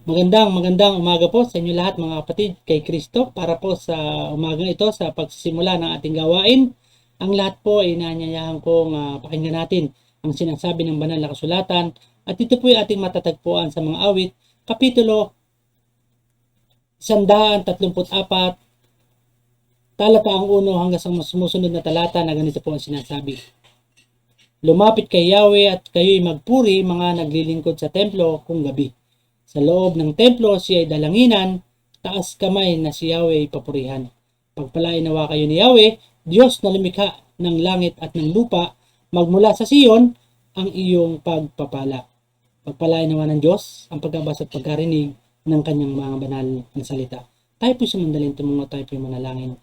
Magandang umaga po sa inyo lahat mga kapatid kay Kristo para po sa umaga ito sa pagsisimula ng ating gawain. Ang lahat po ay inaanyayahan kong pakinggan natin ang sinasabi ng banal na kasulatan at ito po ay ating matatagpuan sa mga awit, kapitulo 134, talata ang 1 hanggang sa sumusunod na talata na ganito po ang sinasabi. Lumapit kay Yahweh at kayo'y magpuri mga naglilingkod sa templo kung gabi. Sa loob ng templo siya ay dalanginan, taas kamay na si Yahweh papurihan. Pagpalain nawa kayo ni Yahweh, Diyos na lumikha ng langit at ng lupa, magmula sa Siyon ang iyong pagpapala. Pagpalain nawa ng Diyos ang pagkabasa at pagkarinig ng kanyang mga banal na salita. Tayo po sumandalin, tumungo tayo po manalangin.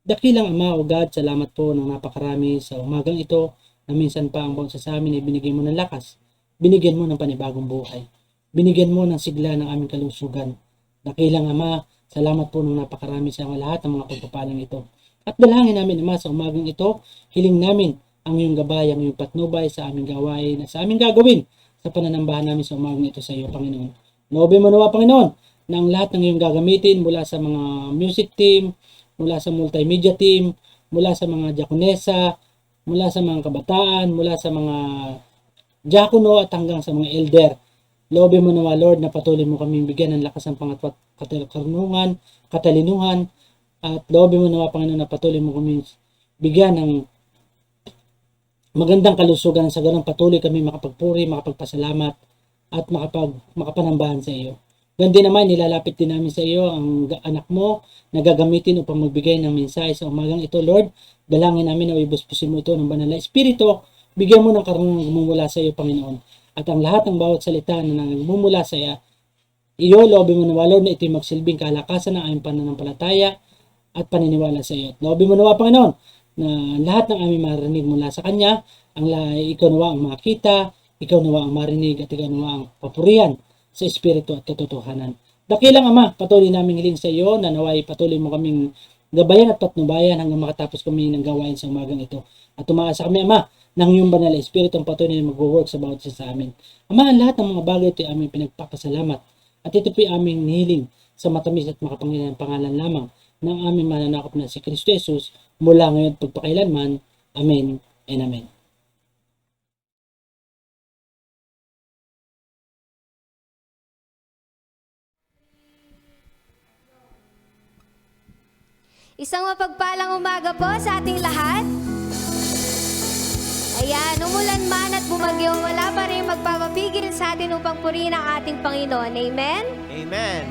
Dakilang Ama o God, salamat po ng napakarami sa umagang ito na minsan pa ang bawat sa amin ay binigyan mo ng lakas, binigyan mo ng panibagong buhay. Binigyan mo ng sigla ng aming kalusugan. Dakilang Ama, salamat po ng napakarami sa lahat ng mga pagpapalang ito. At dalangin namin Ama sa umagang ito, hiling namin ang iyong gabay, ang iyong patnubay sa aming gawain at sa aming gagawin sa pananambahan namin sa umagang ito sa iyo, Panginoon. Loobin mo nawa, Panginoon, na ang lahat ng iyong gagamitin mula sa mga music team, mula sa multimedia team, mula sa mga diakonesa, mula sa mga kabataan, mula sa mga diakono at hanggang sa mga elder. Loobin mo nawa, Lord, na patuloy mo kaming bigyan ng lakas ng pangatwat karunungan, katalinuhan, at loobin mo nawa, Panginoon, na patuloy mo kaming bigyan ng magandang kalusugan sa ganang patuloy kami makapagpuri, makapagpasalamat, at makapanambahan sa iyo. Ganun naman, nilalapit din namin sa iyo ang anak mo na gagamitin upang magbigay ng mensahe sa umagang ito, Lord. Dalangin namin na ibuspusin mo ito ng banal na Espiritu, bigyan mo ng karunungan gumumula sa iyo, Panginoon. At ang lahat ng bawat salita na nagmumula sa iyo, loobin mo nawa, Lord, na ito'y magsilbing kalakasan ng aming pananampalataya at paniniwala sa iyo. At loobin mo nawa, Panginoon, na lahat ng aming marinig mula sa Kanya, ikaw nawa ang makita, ikaw nawa ang marinig, at ikaw nawa ang papurihan sa Espiritu at katotohanan. Dakilang Ama, patuloy namin hiling sa iyo na naway patuloy mo kaming gabayan at patnubayan hanggang makatapos kami ng gawain sa umagang ito. At tumaasa kami, Ama, ng iyong banal na Espiritu ang patuloy na mag-work sa bawat isa sa amin. Ama, ang lahat ng mga bagay ito ay aming pinagpapasalamat at ito po ay aming nihiling sa matamis at makapangyarihan pangalan lamang ng aming mananakop na si Kristo Jesus mula ngayon pagpakailanman. Amen and Amen. Isang mapagpalang umaga po sa ating lahat. Ayan, umulan man at bumagyo, wala pa rin magpapapigil sa atin upang purihin ang ating Panginoon. Amen? Amen.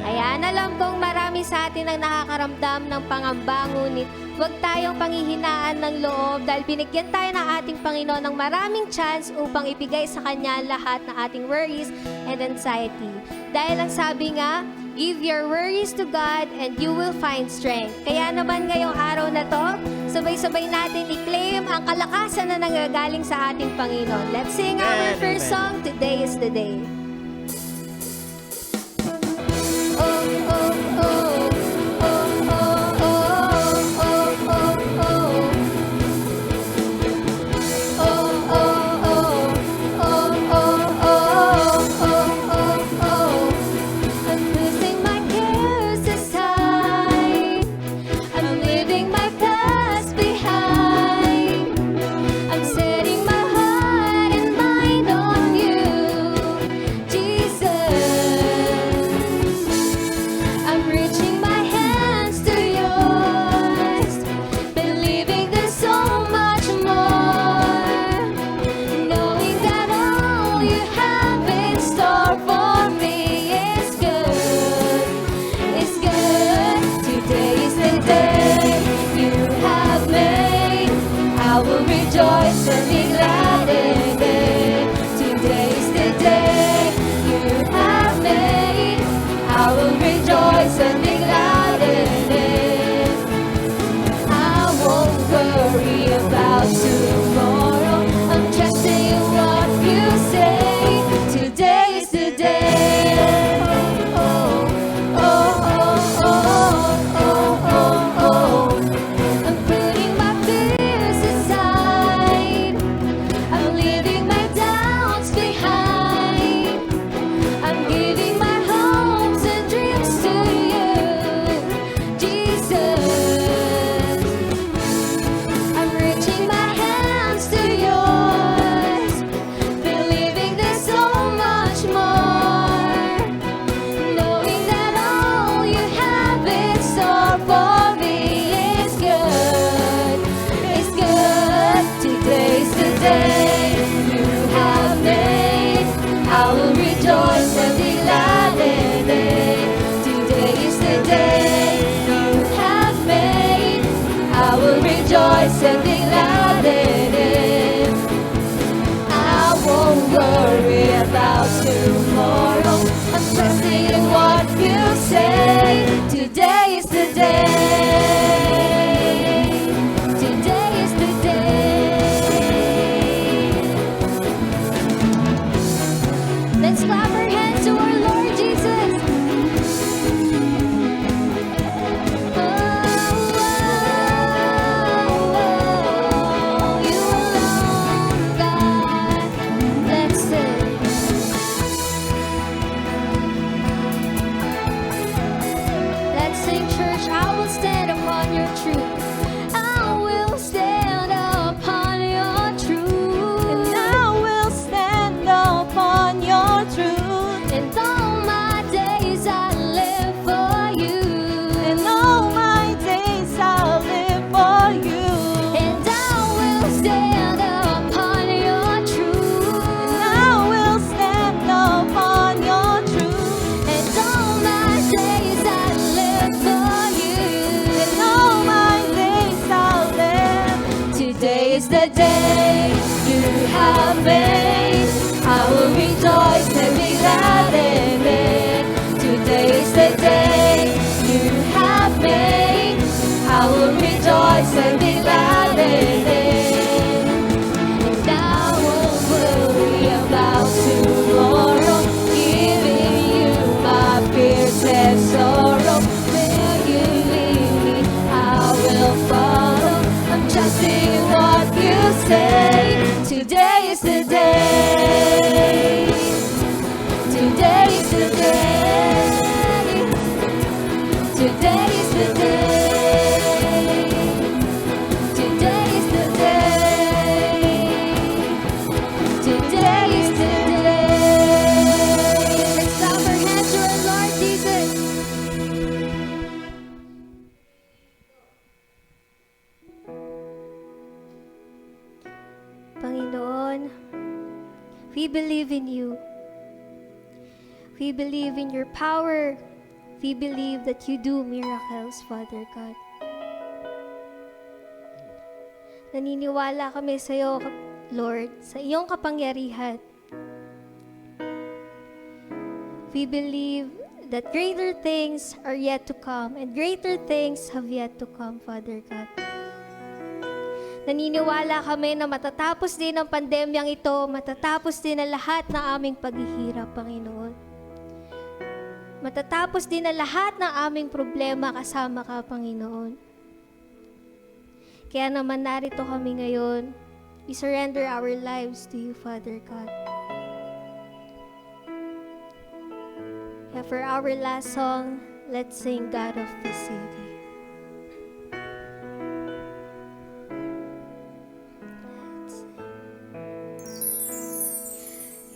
Ayan, alam kong marami sa atin ang nakakaramdam ng pangamba, ngunit huwag tayong panghihinaan ng loob dahil binigyan tayo ng ating Panginoon ng maraming chance upang ibigay sa Kanya lahat ng ating worries and anxiety. Dahil ang sabi nga, give your worries to God and you will find strength. Kaya naman ngayong araw na to, sabay-sabay natin i-claim ang kalakasan na nanggagaling sa ating Panginoon. Let's sing our first song, Today is the Day. will stand upon your truth. I will stand upon your truth. And I will stand upon your truth. And all my days I live for you. And all my days I'll live for you. And I will stand upon your truth. And I will stand upon your truth. And all my days I live for you. And all my days I'll live. Today is the day you have made. I will rejoice and be glad in it. Today is the day you have made. I will rejoice and be glad in it. And I won't worry about tomorrow, giving you my fears and sorrow. Will you lead me? I will follow. I'm trusting what you say. Today is the day. Today is the day. Today is the day. Today is the day. Today is the day. Let's clap our hands to our Lord Jesus. Panginoon, we believe in you. We believe in your power. We believe that you do miracles, Father God. Naniniwala kami sa iyo, Lord, sa iyong kapangyarihan. We believe that greater things are yet to come and greater things have yet to come, Father God. Naniniwala kami na matatapos din ang pandemyang ito, matatapos din ang lahat ng aming paghihirap, Panginoon. Matatapos din ang lahat ng aming problema kasama ka, Panginoon. Kaya naman narito kami ngayon. We surrender our lives to you, Father God. Yeah, for our last song, let's sing God of the City.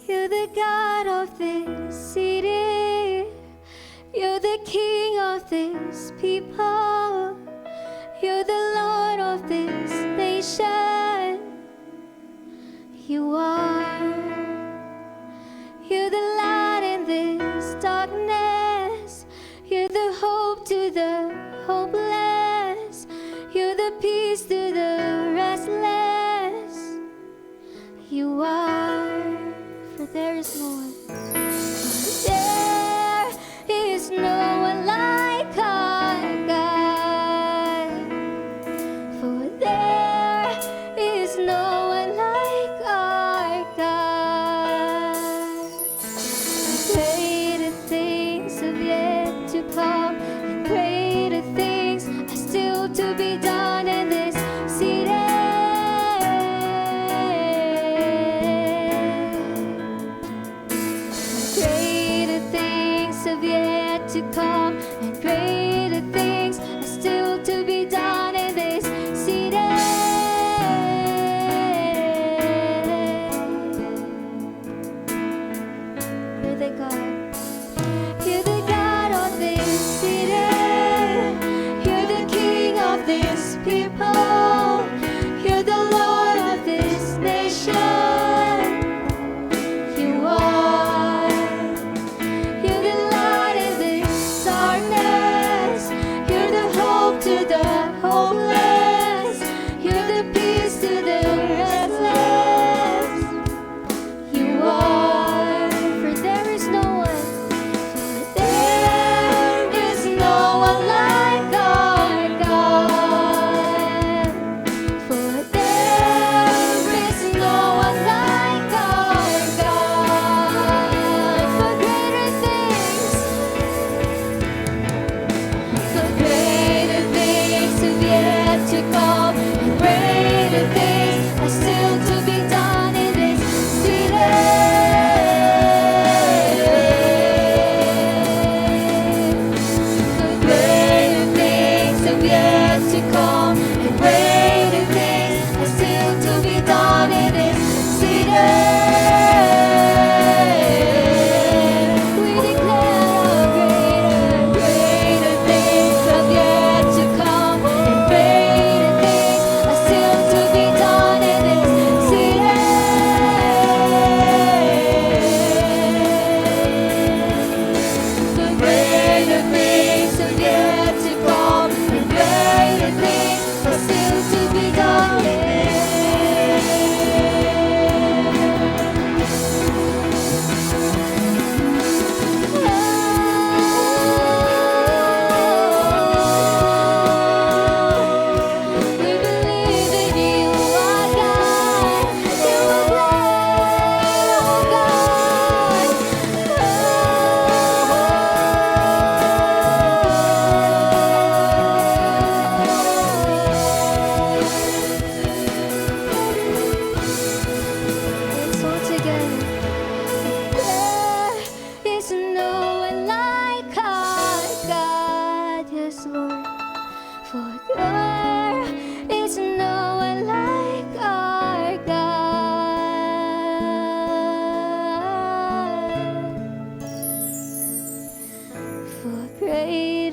You're the God of this city. You're the King of this people. You're the Lord of this nation. You are. You're the light in this darkness. You're the hope to the hopeless. You're the peace to the restless. You are, for there is no one. There is no one like our God. For there is no one like our God. Greater things have yet to come, and greater things are still to be done in this city. Greater things have yet to come, and greater things are still to be done in this city. You're the God. You're the God of this city. You're the King of this people. You're the Lord of this nation. You are. You're the light in this darkness.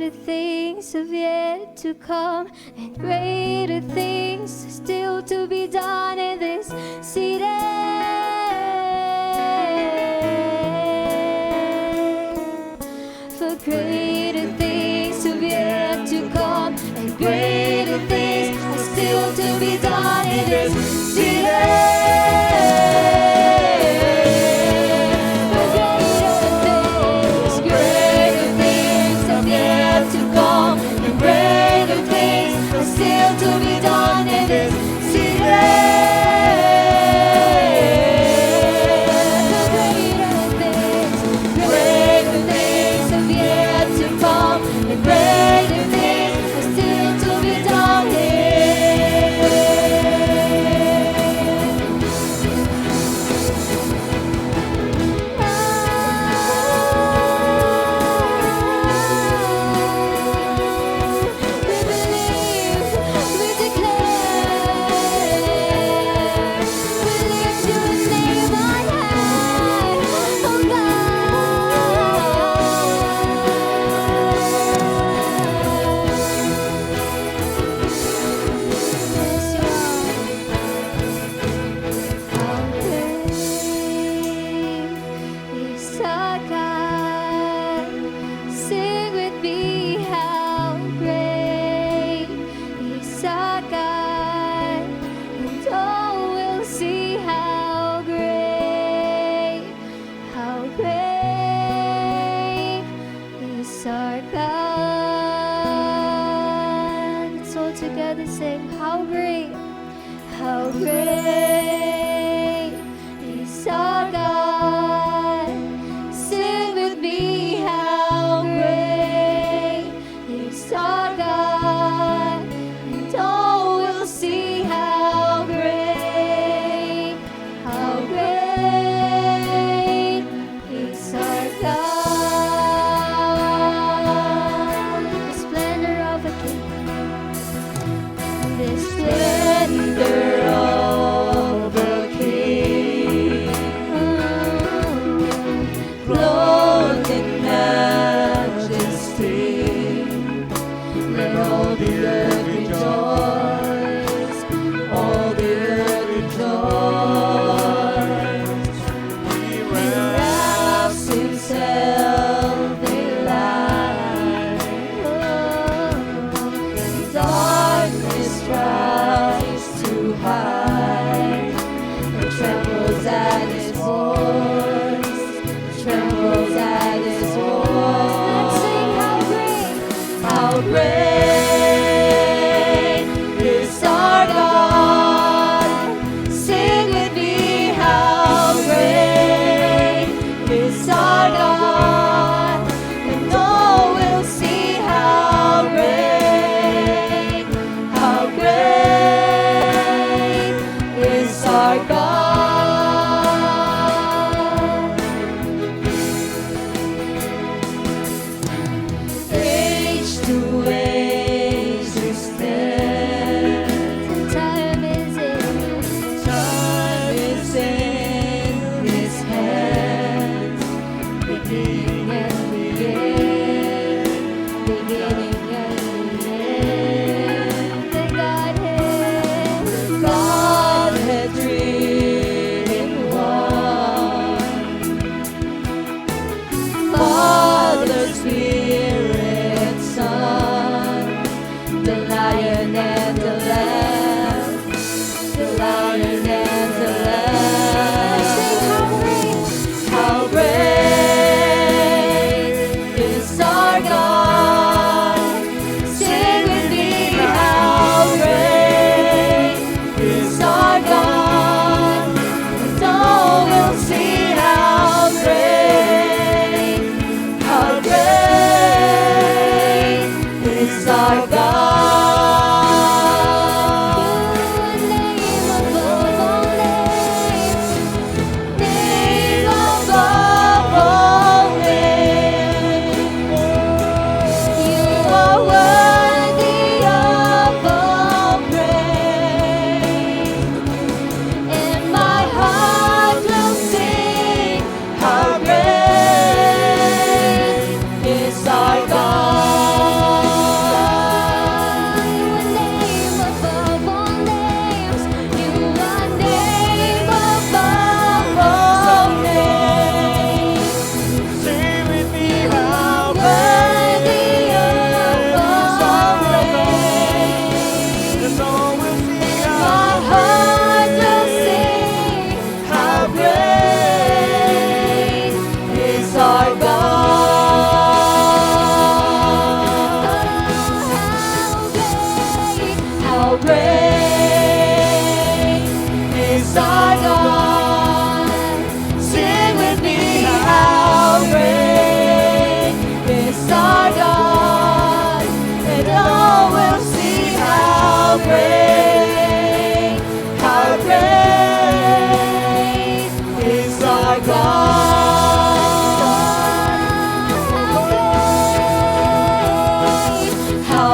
greater things have yet to come, and greater things are still to be done in this city. For greater things have yet to come, and greater things are still to be done in this city. Still to be done in this city. Greater things have yet to come, and greater things are still to be done Sing with me, how great is our God, and all will see how great is our God. Let's all together sing, how great is our God. Sing with me, how great is our God, and all will see how great is our God. The splendor of a king, the splendor of a king, clothed in majesty. Let all the earth rejoice, all the earth rejoice. He wraps himself in light. Darkness tries to hide, and trembles at his voice, trembles at his voice. Let's sing, how great is our God. Sing with me, how great is our God, and all will see how great is our God. Age to age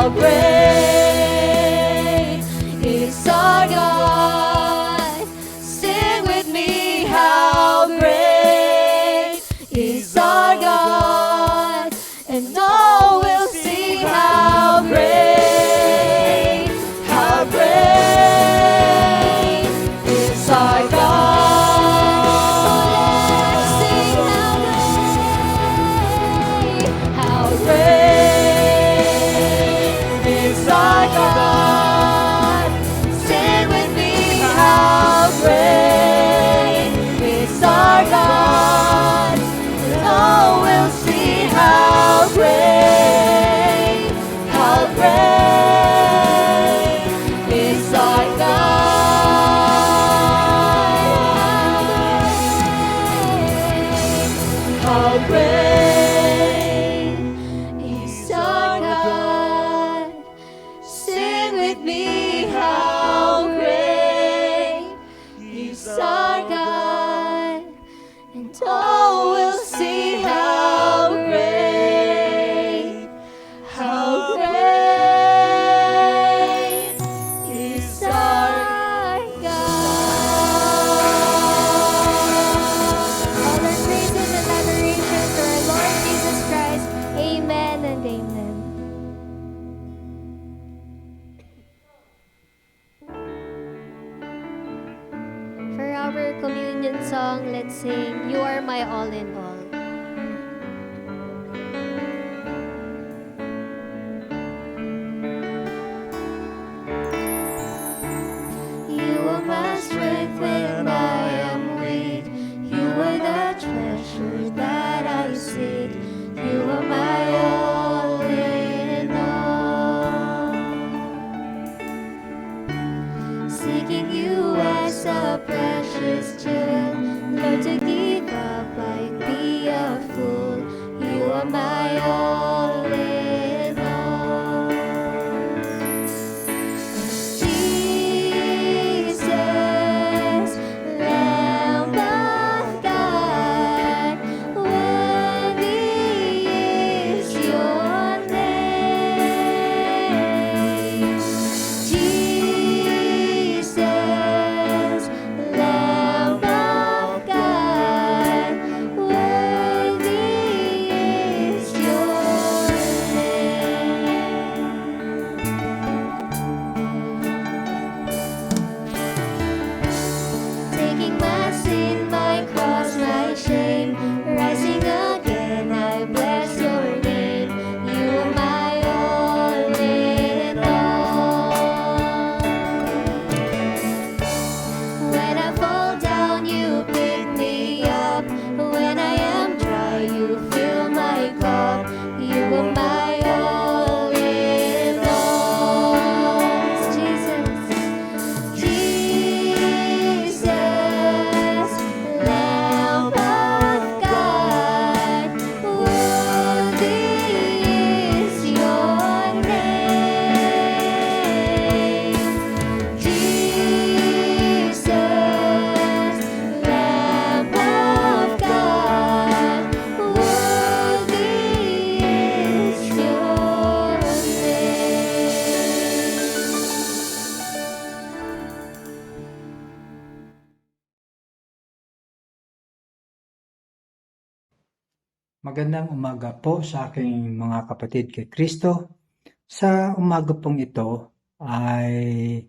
how great is our God. Sing with me, how great is our God. And all will see how great is our God. Sing how great is our God. Sing with me, how great is our God. And all will see how great is our God. How great is our God. Sing with me, how great is our God. And all will see how great is our God. All our praises and adoration to our Lord Jesus Christ. Amen and amen. For our communion song, let's sing, You Are My All in All. You are my strength when I am weak. You are the treasure that I seek. You are my all in all. Seeking you as a precious jewel, Lord, to give up I'd be a fool. You are my all in all. Jesus, Lamb of God, worthy is your name. Jesus, Lamb of God, worthy is your name. Taking my sin, my cross, my shame, rising again, I bless your name. You are my all in all. When I fall down, you pick me up. When I am dry, you fill my cup. You are my all in all. Jesus, Lamb of God, worthy is your name. Jesus, Lamb of God, worthy is your name. Magandang umaga po sa aking mga kapatid kay Kristo. Sa umaga pong ito ay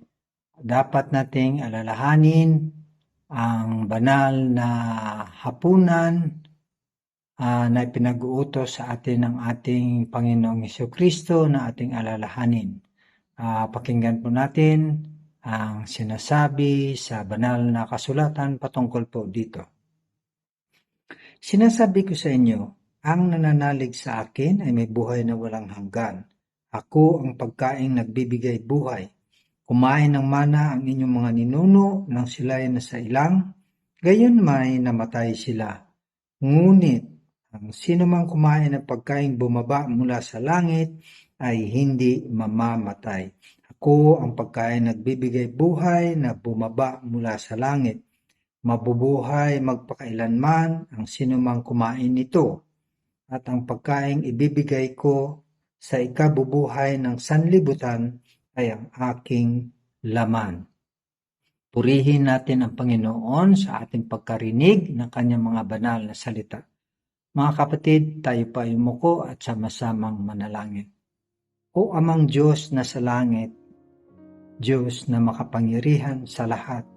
dapat nating alalahanin ang banal na hapunan na ipinag-uutos sa atin ng ating Panginoong Jesucristo na ating alalahanin. Pakinggan po natin ang sinasabi sa banal na kasulatan patungkol po dito. Sinasabi ko sa inyo, ang nananalig sa akin ay may buhay na walang hanggan. Ako ang pagkaing nagbibigay buhay. Kumain ng mana ang inyong mga ninuno nang sila'y nasa ilang, gayon may namatay sila. Ngunit ang sino mang kumain ng pagkaing bumaba mula sa langit ay hindi mamamatay. Ako ang pagkain nagbibigay buhay na bumaba mula sa langit. Mabubuhay magpakailanman ang sinumang kumain nito, at ang pagkaing ibibigay ko sa ikabubuhay ng sanlibutan ay ang aking laman. Purihin natin ang Panginoon sa ating pagkarinig ng kanyang mga banal na salita. Mga kapatid, tayo pa yumuko at sama-samang manalangin. O Amang Diyos na sa langit, Diyos na makapangyarihan sa lahat,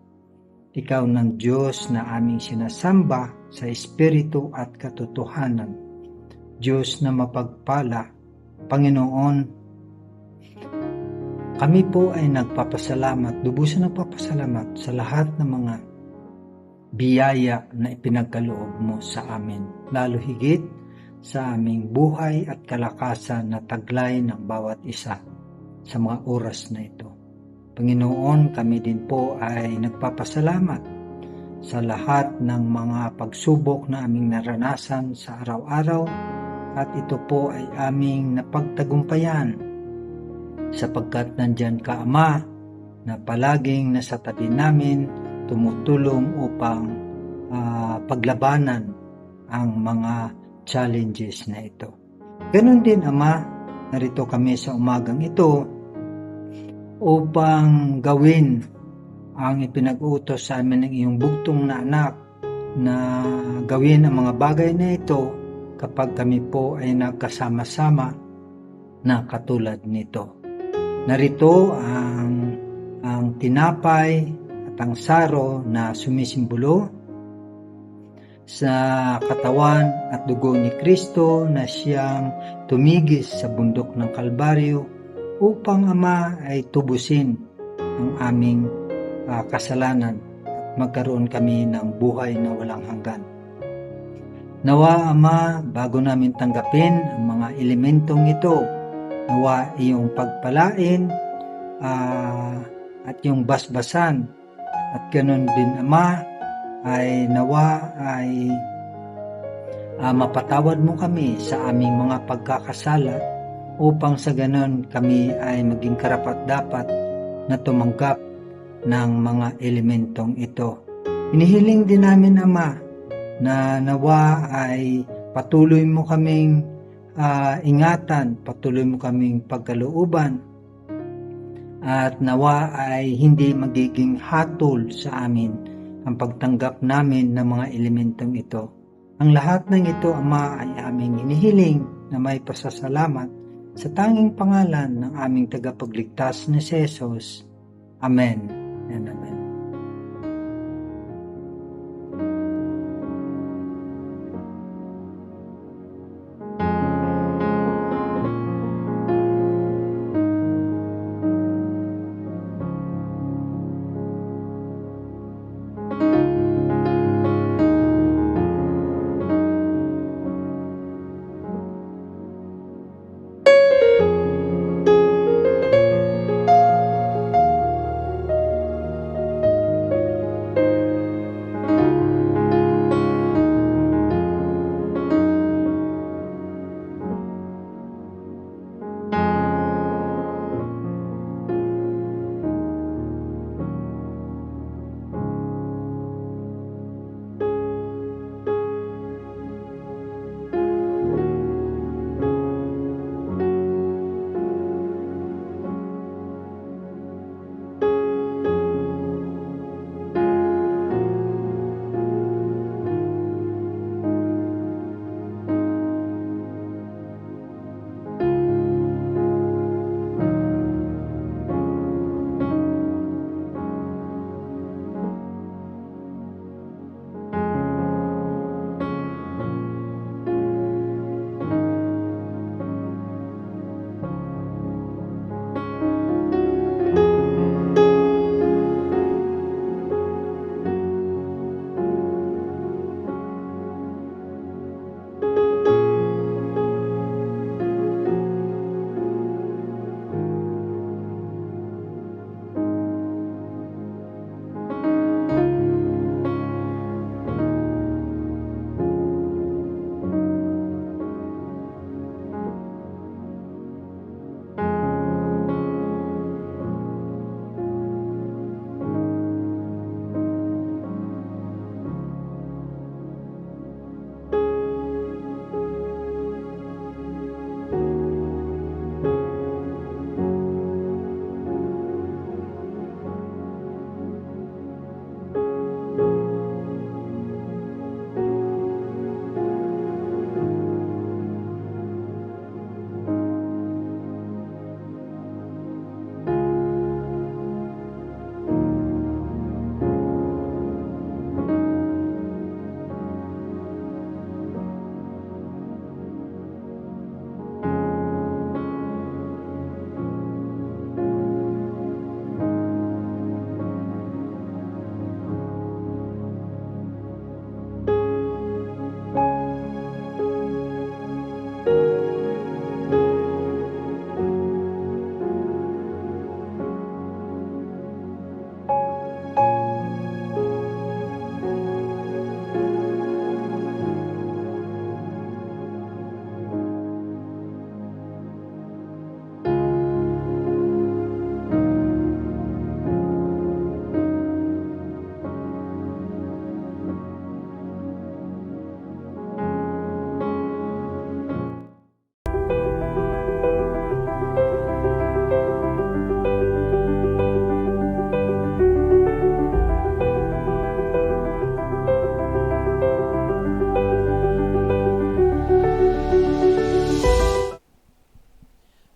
Ikaw ng Diyos na aming sinasamba sa Espiritu at katotohanan, Diyos na mapagpala, Panginoon, kami po ay nagpapasalamat, lubusan nagpapasalamat sa lahat ng mga biyaya na ipinagkaloob mo sa amin, lalo higit sa aming buhay at kalakasan na taglay ng bawat isa sa mga oras na ito. Panginoon, kami din po ay nagpapasalamat sa lahat ng mga pagsubok na aming naranasan sa araw-araw at ito po ay aming napagtagumpayan sapagkat nandyan ka, Ama, na palaging nasa tabi namin, tumutulong upang paglabanan ang mga challenges na ito. Ganon din, Ama, narito kami sa umagang ito upang gawin ang ipinag-utos sa amin ng iyong bugtong na anak na gawin ang mga bagay na ito kapag kami po ay nagkasama-sama na katulad nito. Narito ang tinapay at ang saro na sumisimbolo sa katawan at dugo ni Kristo na siyang tumigis sa bundok ng Kalbaryo upang, Ama, ay tubusin ang aming kasalanan at magkaroon kami ng buhay na walang hanggan. Nawa, Ama, bago namin tanggapin ang mga elementong ito, nawa iyong pagpalain at yung basbasan at ganun din, Ama, ay nawa ay mapatawad mo kami sa aming mga pagkakasala upang sa ganun kami ay maging karapat-dapat na tumanggap ng mga elementong ito. Inihiling din namin, Ama, na nawa ay patuloy mo kaming ingatan, patuloy mo kaming pagkalooban at nawa ay hindi magiging hatol sa amin ang pagtanggap namin ng mga elementong ito. Ang lahat ng ito, Ama, ay aming inihiling na may pasasalamat sa tanging pangalan ng aming tagapagligtas na si Jesus. Amen and Amen.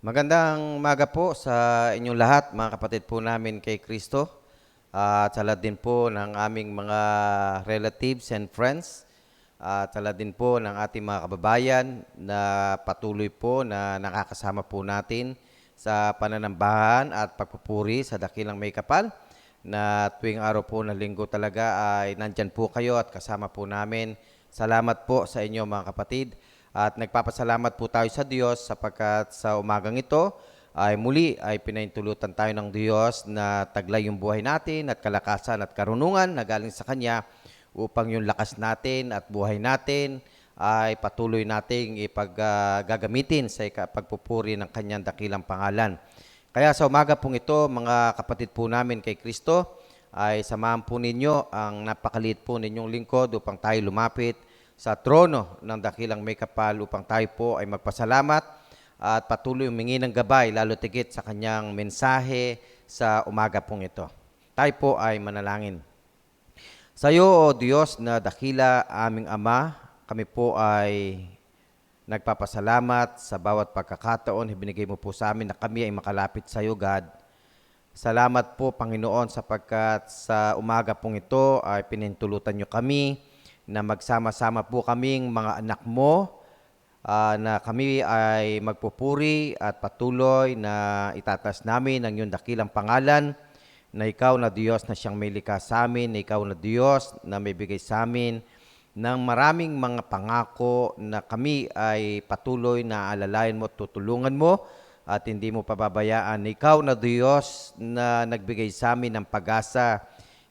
Magandang umaga po sa inyong lahat, mga kapatid po namin kay Kristo. At sa lahat din po ng aming mga relatives and friends. At sa lahat din po ng ating mga kababayan na patuloy po na nakakasama po natin sa pananambahan at pagpupuri sa dakilang may kapal. Na tuwing araw po ng linggo talaga ay nandyan po kayo at kasama po namin. Salamat po sa inyo mga kapatid. At nagpapasalamat po tayo sa Diyos sapagkat sa umagang ito ay muli ay pinaintulutan tayo ng Diyos na taglay yung buhay natin at kalakasan at karunungan na galing sa Kanya upang yung lakas natin at buhay natin ay patuloy nating gagamitin sa pagpupuri ng Kanyang dakilang pangalan. Kaya sa umaga pong ito, mga kapatid po namin kay Kristo, ay samahan po ninyo ang napakaliit po ninyong lingkod upang tayo lumapit sa trono ng dakilang may kapal upang tayo po ay magpasalamat at patuloy humingi ng gabay lalo tigit sa kanyang mensahe sa umaga pong ito. Tayo po ay manalangin. Sa iyo, O Diyos na dakila aming Ama, kami po ay nagpapasalamat sa bawat pagkakataon ibinigay mo po sa amin na kami ay makalapit sa iyo, God. Salamat po, Panginoon, sapagkat sa umaga pong ito ay pinintulutan niyo kami na magsama-sama po kaming mga anak mo, na kami ay magpupuri at patuloy na itatas namin ang iyong dakilang pangalan, na ikaw na Diyos na siyang may likha sa amin, na ikaw na Diyos na may bigay sa amin ng maraming mga pangako na kami ay patuloy na alalayan mo at tutulungan mo at hindi mo pababayaan. Ikaw na Diyos na nagbigay sa amin ng pag-asa.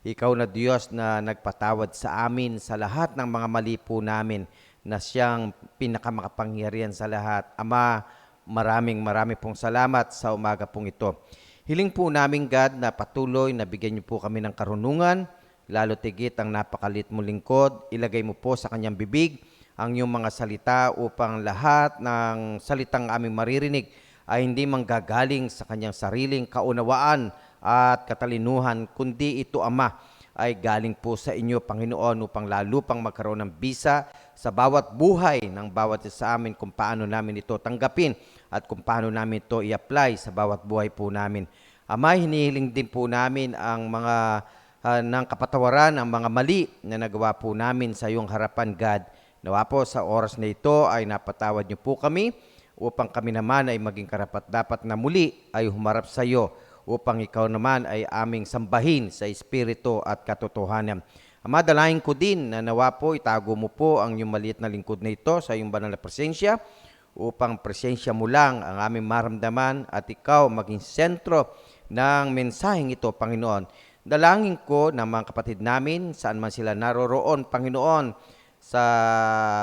Ikaw na Diyos na nagpatawad sa amin sa lahat ng mga mali po namin na siyang pinakamakapangyarihan sa lahat. Ama, maraming pong salamat sa umaga pong ito. Hiling po namin, God, na patuloy na bigyan niyo po kami ng karunungan, lalo tigit ang napakalit mo lingkod. Ilagay mo po sa kanyang bibig ang iyong mga salita upang lahat ng salitang aming maririnig ay hindi manggagaling sa kanyang sariling kaunawaan at katalinuhan, kundi ito, Ama, ay galing po sa inyo, Panginoon, upang lalo pang magkaroon ng bisa sa bawat buhay ng bawat isa sa amin kung paano namin ito tanggapin at kung paano namin ito i-apply sa bawat buhay po namin. Ama, hinihiling din po namin ang mga ng kapatawaran, ang mga mali na nagawa po namin sa iyong harapan, God. Nawa po sa oras na ito ay napatawad niyo po kami upang kami naman ay maging karapat-dapat na muli ay humarap sa iyo upang ikaw naman ay aming sambahin sa espiritu at katotohanan. Ama, dalahin ko din na nawa po itago mo po ang iyong maliit na lingkod na ito sa iyong banal na presensya upang presensya mo lang ang aming maramdaman at ikaw maging sentro ng mensaheng ito, Panginoon. Dalangin ko na mga kapatid namin, saan man sila naroroon, Panginoon, sa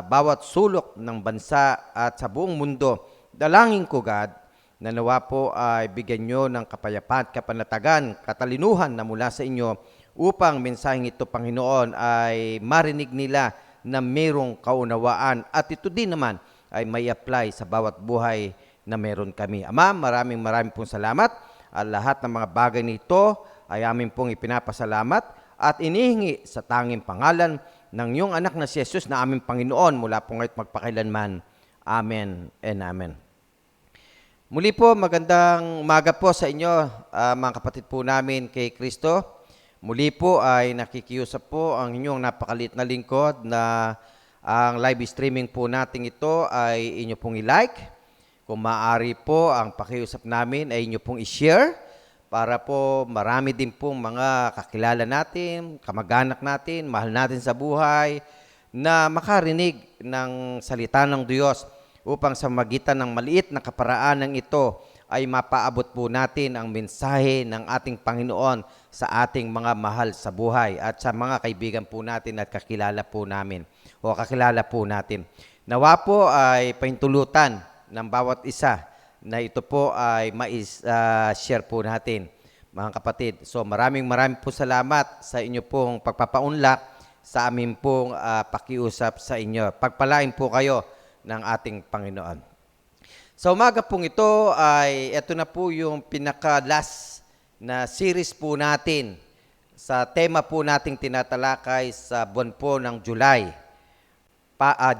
bawat sulok ng bansa at sa buong mundo. Dalangin ko, God, na nawa po ay bigyan nyo ng kapayapaan, kapanatagan, katalinuhan na mula sa inyo upang mensaheng ito, Panginoon, ay marinig nila na mayroong kaunawaan at ito din naman ay may apply sa bawat buhay na meron kami. Ama, maraming pong salamat at lahat ng mga bagay nito ay amin pong ipinapasalamat at inihingi sa tanging pangalan ng iyong anak na si Jesus na aming Panginoon mula po ngayon magpakailanman. Amen and amen. Muli po, magandang umaga po sa inyo, mga kapatid po namin kay Kristo. Muli po ay nakikiusap po ang inyong napakaliit na lingkod na ang live streaming po natin ito ay inyo pong i-like. Kung maaari po, ang pakiusap namin ay inyo pong i-share para po marami din pong mga kakilala natin, kamag-anak natin, mahal natin sa buhay na makarinig ng salita ng Diyos upang sa magitan ng maliit na kaparaanan ito ay mapaabot po natin ang mensahe ng ating Panginoon sa ating mga mahal sa buhay at sa mga kaibigan po natin at kakilala po namin o kakilala po natin. Nawa po ay pahintulutan ng bawat isa na ito po ay share po natin, mga kapatid. So maraming po salamat sa inyo pong pagpapaunlak sa amin pong pakiusap sa inyo. Pagpalain po kayo ng ating Panginoon. Sa umaga pong ito ay ito na po yung pinaka-last na series po natin sa tema po nating tinatalakay sa buwan po ng July.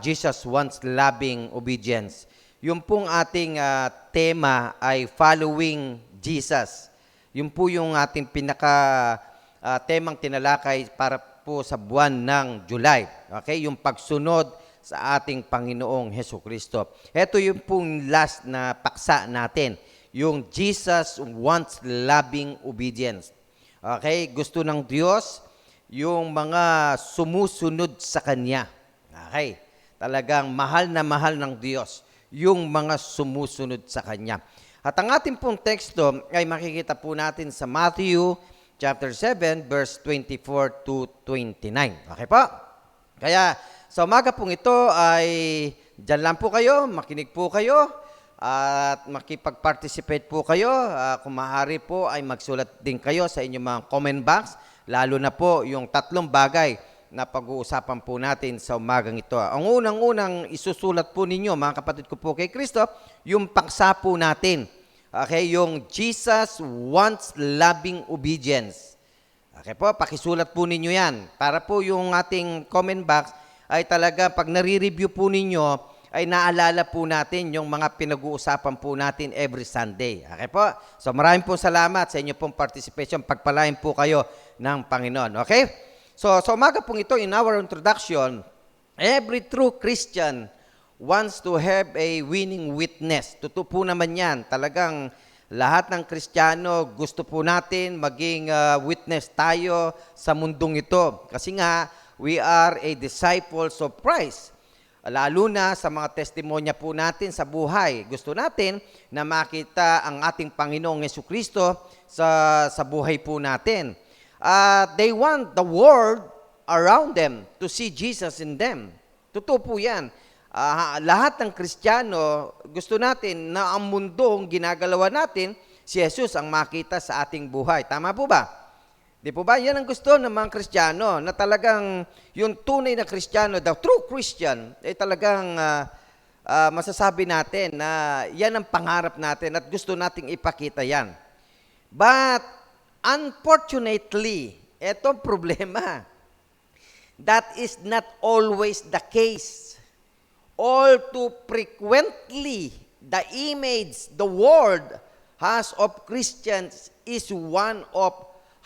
Jesus wants loving obedience. Yung pong ating tema ay Following Jesus. Yung po yung ating temang tinalakay para po sa buwan ng July. Okay? Yung pagsunod sa ating Panginoong Hesukristo. Ito yung pong last na paksa natin. Yung Jesus wants loving obedience. Okay? Gusto ng Diyos yung mga sumusunod sa Kanya. Okay? Talagang mahal na mahal ng Diyos yung mga sumusunod sa Kanya. At ang ating pong teksto ay makikita po natin sa Matthew chapter 7, verse 24 to 29. Okay po? Kaya sa umaga pong ito ay dyan lang po kayo, makinig po kayo, at makipag-participate po kayo. Kung maaari po ay magsulat din kayo sa inyong mga comment box, lalo na po yung 3 bagay na pag-uusapan po natin sa umagang ito. Ang unang-unang isusulat po ninyo, mga kapatid ko po kay Kristo, yung paksa po natin. Okay, yung Jesus wants loving obedience. Okay po, pakisulat po ninyo yan. Para po yung ating comment box ay talaga pag nare-review po ninyo, ay naalala po natin yung mga pinag-uusapan po natin every Sunday. Okay po? So maraming po salamat sa inyo pong participation. Pagpalain po kayo ng Panginoon. Okay? So sa umaga pong ito, in our introduction, every true Christian wants to have a winning witness. Totoo po naman yan. Talagang lahat ng Kristiyano gusto po natin maging witness tayo sa mundong ito. Kasi nga, we are a disciples of Christ. Lalo na sa mga testimonya po natin sa buhay. Gusto natin na makita ang ating Panginoong Hesukristo sa buhay po natin. They want the world around them to see Jesus in them. Totoo po yan. Lahat ng Kristiyano, gusto natin na ang mundong ginagalawan natin, si Jesus ang makita sa ating buhay. Tama po ba? Di po ba? Yan ang gusto ng mga Kristiyano, na talagang yung tunay na Kristiyano, the true Christian, ay talagang masasabi natin na yan ang pangarap natin at gusto nating ipakita yan. But, unfortunately, etong problema, that is not always the case. All too frequently, the image the world has of Christians is one of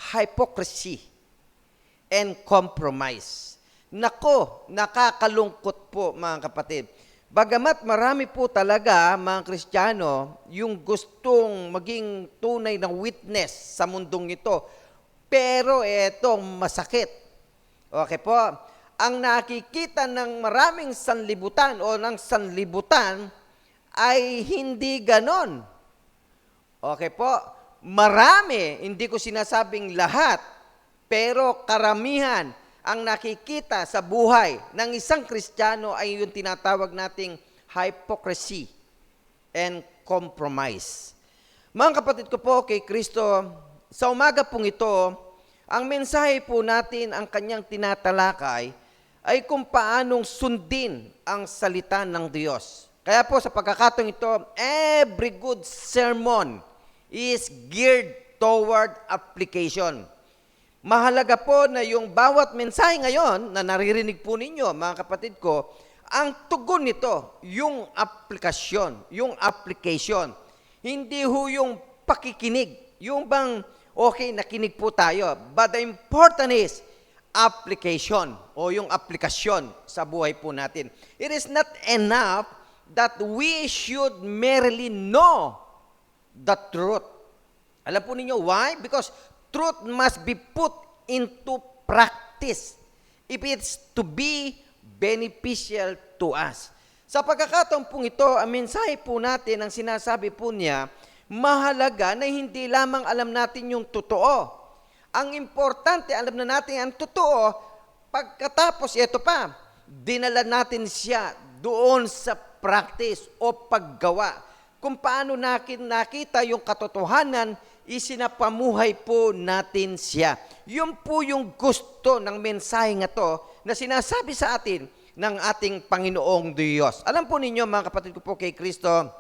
hypocrisy and compromise. Nako, nakakalungkot po mga kapatid. Bagamat marami po talaga mga Kristiyano yung gustong maging tunay na witness sa mundong ito, pero etong masakit. Okay po? Ang nakikita ng maraming sanlibutan o ng sanlibutan ay hindi ganon. Okay po? Marami, hindi ko sinasabing lahat, pero karamihan ang nakikita sa buhay ng isang Kristiyano ay yung tinatawag nating hypocrisy and compromise. Mga kapatid ko po kay Kristo, sa umaga pong ito, ang mensahe po natin, ang kanyang tinatalakay, ay kung paanong sundin ang salita ng Diyos. Kaya po sa pagkakataong ito, every good sermon is geared toward application. Mahalaga po na yung bawat mensahe ngayon na naririnig po ninyo, mga kapatid ko, ang tugon nito, yung aplikasyon, yung application. Hindi ho yung pakikinig, yung bang, okay, nakinig po tayo. But the important is, application o yung aplikasyon sa buhay po natin. It is not enough that we should merely know the truth. Alam po ninyo why? Because truth must be put into practice if it's to be beneficial to us. Sa pagkakataon pong ito, ang mensahe po natin, ang sinasabi po niya, mahalaga na hindi lamang alam natin yung totoo. Ang importante, alam na natin ang totoo, pagkatapos ito pa, dinala natin siya doon sa practice o paggawa. Kung paano nakita yung katotohanan, isinapamuhay po natin siya. Yun po yung gusto ng mensahe nga to na sinasabi sa atin ng ating Panginoong Diyos. Alam po ninyo mga kapatid ko po kay Kristo,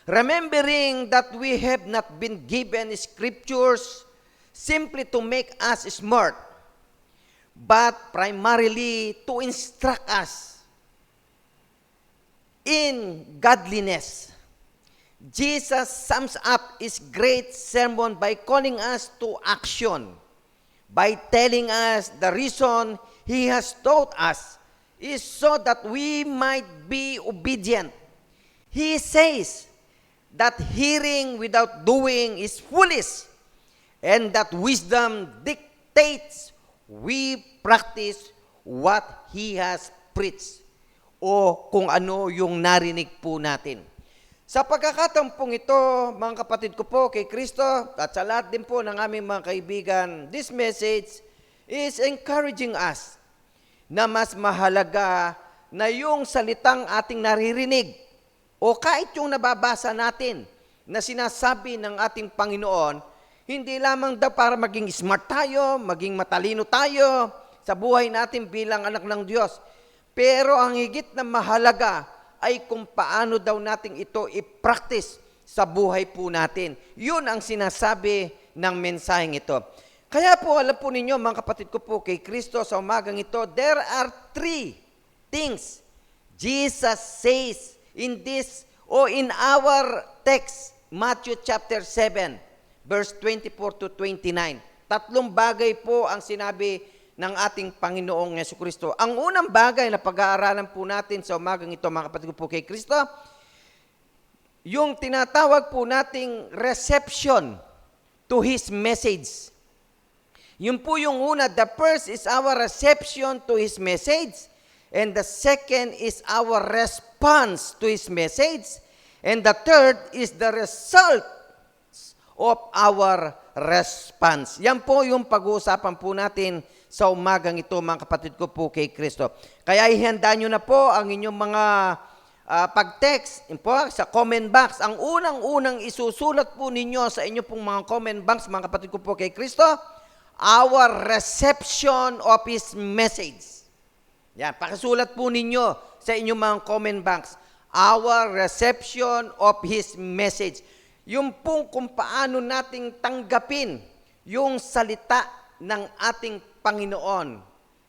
remembering that we have not been given scriptures simply to make us smart, but primarily to instruct us in godliness. Jesus sums up his great sermon by calling us to action, by telling us the reason he has taught us is so that we might be obedient. He says that hearing without doing is foolish, and that wisdom dictates we practice what He has preached, o kung ano yung narinig po natin. Sa pagkakataon pong ito, mga kapatid ko po kay Kristo, at sa lahat din po ng aming mga kaibigan, this message is encouraging us na mas mahalaga na yung salitang ating naririnig o kahit yung nababasa natin na sinasabi ng ating Panginoon, hindi lamang daw para maging smart tayo, maging matalino tayo sa buhay natin bilang anak ng Diyos. Pero ang higit na mahalaga ay kung paano daw natin ito i-practice sa buhay po natin. Yun ang sinasabi ng mensaheng ito. Kaya po, alam po ninyo, mga kapatid ko po kay Kristo sa umagang ito, there are 3 things Jesus says in this o in our text, Matthew chapter 7, verse 24 to 29. 3 bagay po ang sinabi ng ating Panginoong Jesucristo. Ang unang bagay na pag-aaralan po natin sa umagang ito, mga kapatid ko po kay Kristo, yung tinatawag po nating reception to His message. Yun po yung una. The first is our reception to His message, and the second is our response to His message, and the third is the result of our response. Yan po yung pag-uusapan po natin sa umagang ito, mga kapatid ko po kay Kristo. Kaya ihanda nyo na po ang inyong mga pag-text po sa comment box. Ang unang-unang isusulat po ninyo sa inyong pong mga comment box, mga kapatid ko po kay Kristo, our reception of His message. Yan, pakisulat po ninyo sa inyong mga comment box. Our reception of His message. Yung pong kung paano nating tanggapin yung salita ng ating Panginoon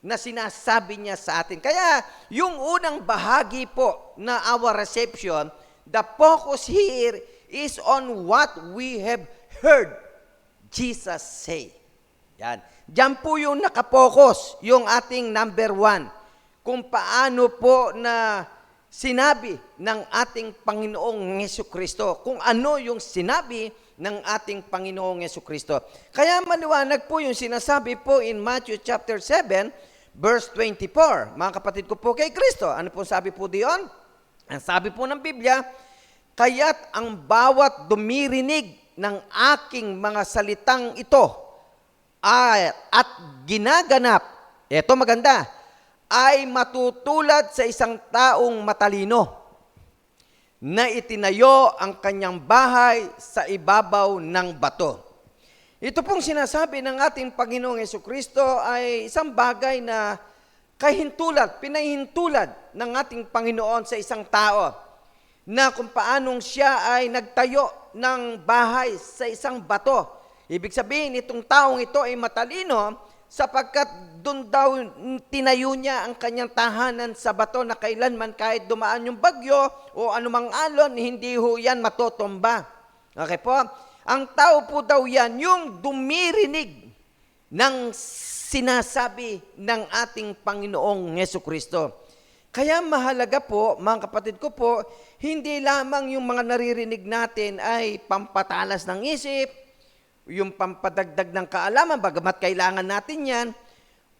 na sinasabi niya sa atin. Kaya yung unang bahagi po na our reception, the focus here is on what we have heard Jesus say. Yan. Diyan po yung nakapokus, yung ating number 1. Kung paano po na sinabi ng ating Panginoong Jesucristo, kung ano yung sinabi ng ating Panginoong Jesucristo. Kaya maliwanag po yung sinasabi po in Matthew chapter 7, verse 24. Mga kapatid ko po kay Kristo, ano po sabi po diyon? Ang sabi po ng Biblia, kaya't ang bawat dumirinig ng aking mga salitang ito at ginaganap, eto maganda, ay matutulad sa isang taong matalino na itinayo ang kanyang bahay sa ibabaw ng bato. Ito pong sinasabi ng ating Panginoong Jesucristo ay isang bagay na pinahintulad ng ating Panginoon sa isang tao na kung paanong siya ay nagtayo ng bahay sa isang bato. Ibig sabihin, itong taong ito ay matalino sapagkat doon daw tinayo niya ang kanyang tahanan sa bato na kailanman kahit dumaan yung bagyo o anumang alon, hindi ho yan matotomba. Okay po? Ang tao po daw yan, yung dumirinig ng sinasabi ng ating Panginoong Jesucristo. Kaya mahalaga po, mga kapatid ko po, hindi lamang yung mga naririnig natin ay pampatalas ng isip, yung pampadagdag ng kaalaman, bagamat kailangan natin yan,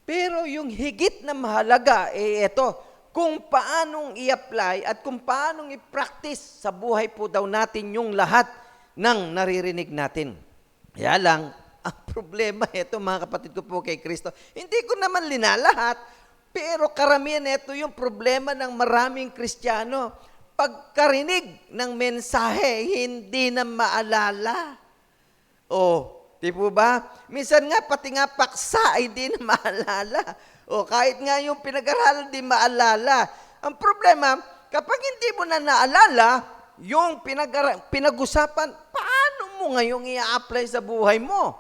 pero yung higit na mahalaga, ito, kung paanong i-apply at kung paanong i-practice sa buhay po daw natin yung lahat ng naririnig natin. Kaya lang, ang problema ito, mga kapatid ko po kay Kristo, hindi ko naman linalahat, pero karamihan ito yung problema ng maraming Kristiyano. Pagkarinig ng mensahe, hindi na maalala. Di po ba? Minsan nga, pati nga paksa, hindi na maalala. Kahit nga yung pinag-aralan, di maalala. Ang problema, kapag hindi mo na naalala, yung pinag-usapan, paano mo ngayong i-apply sa buhay mo?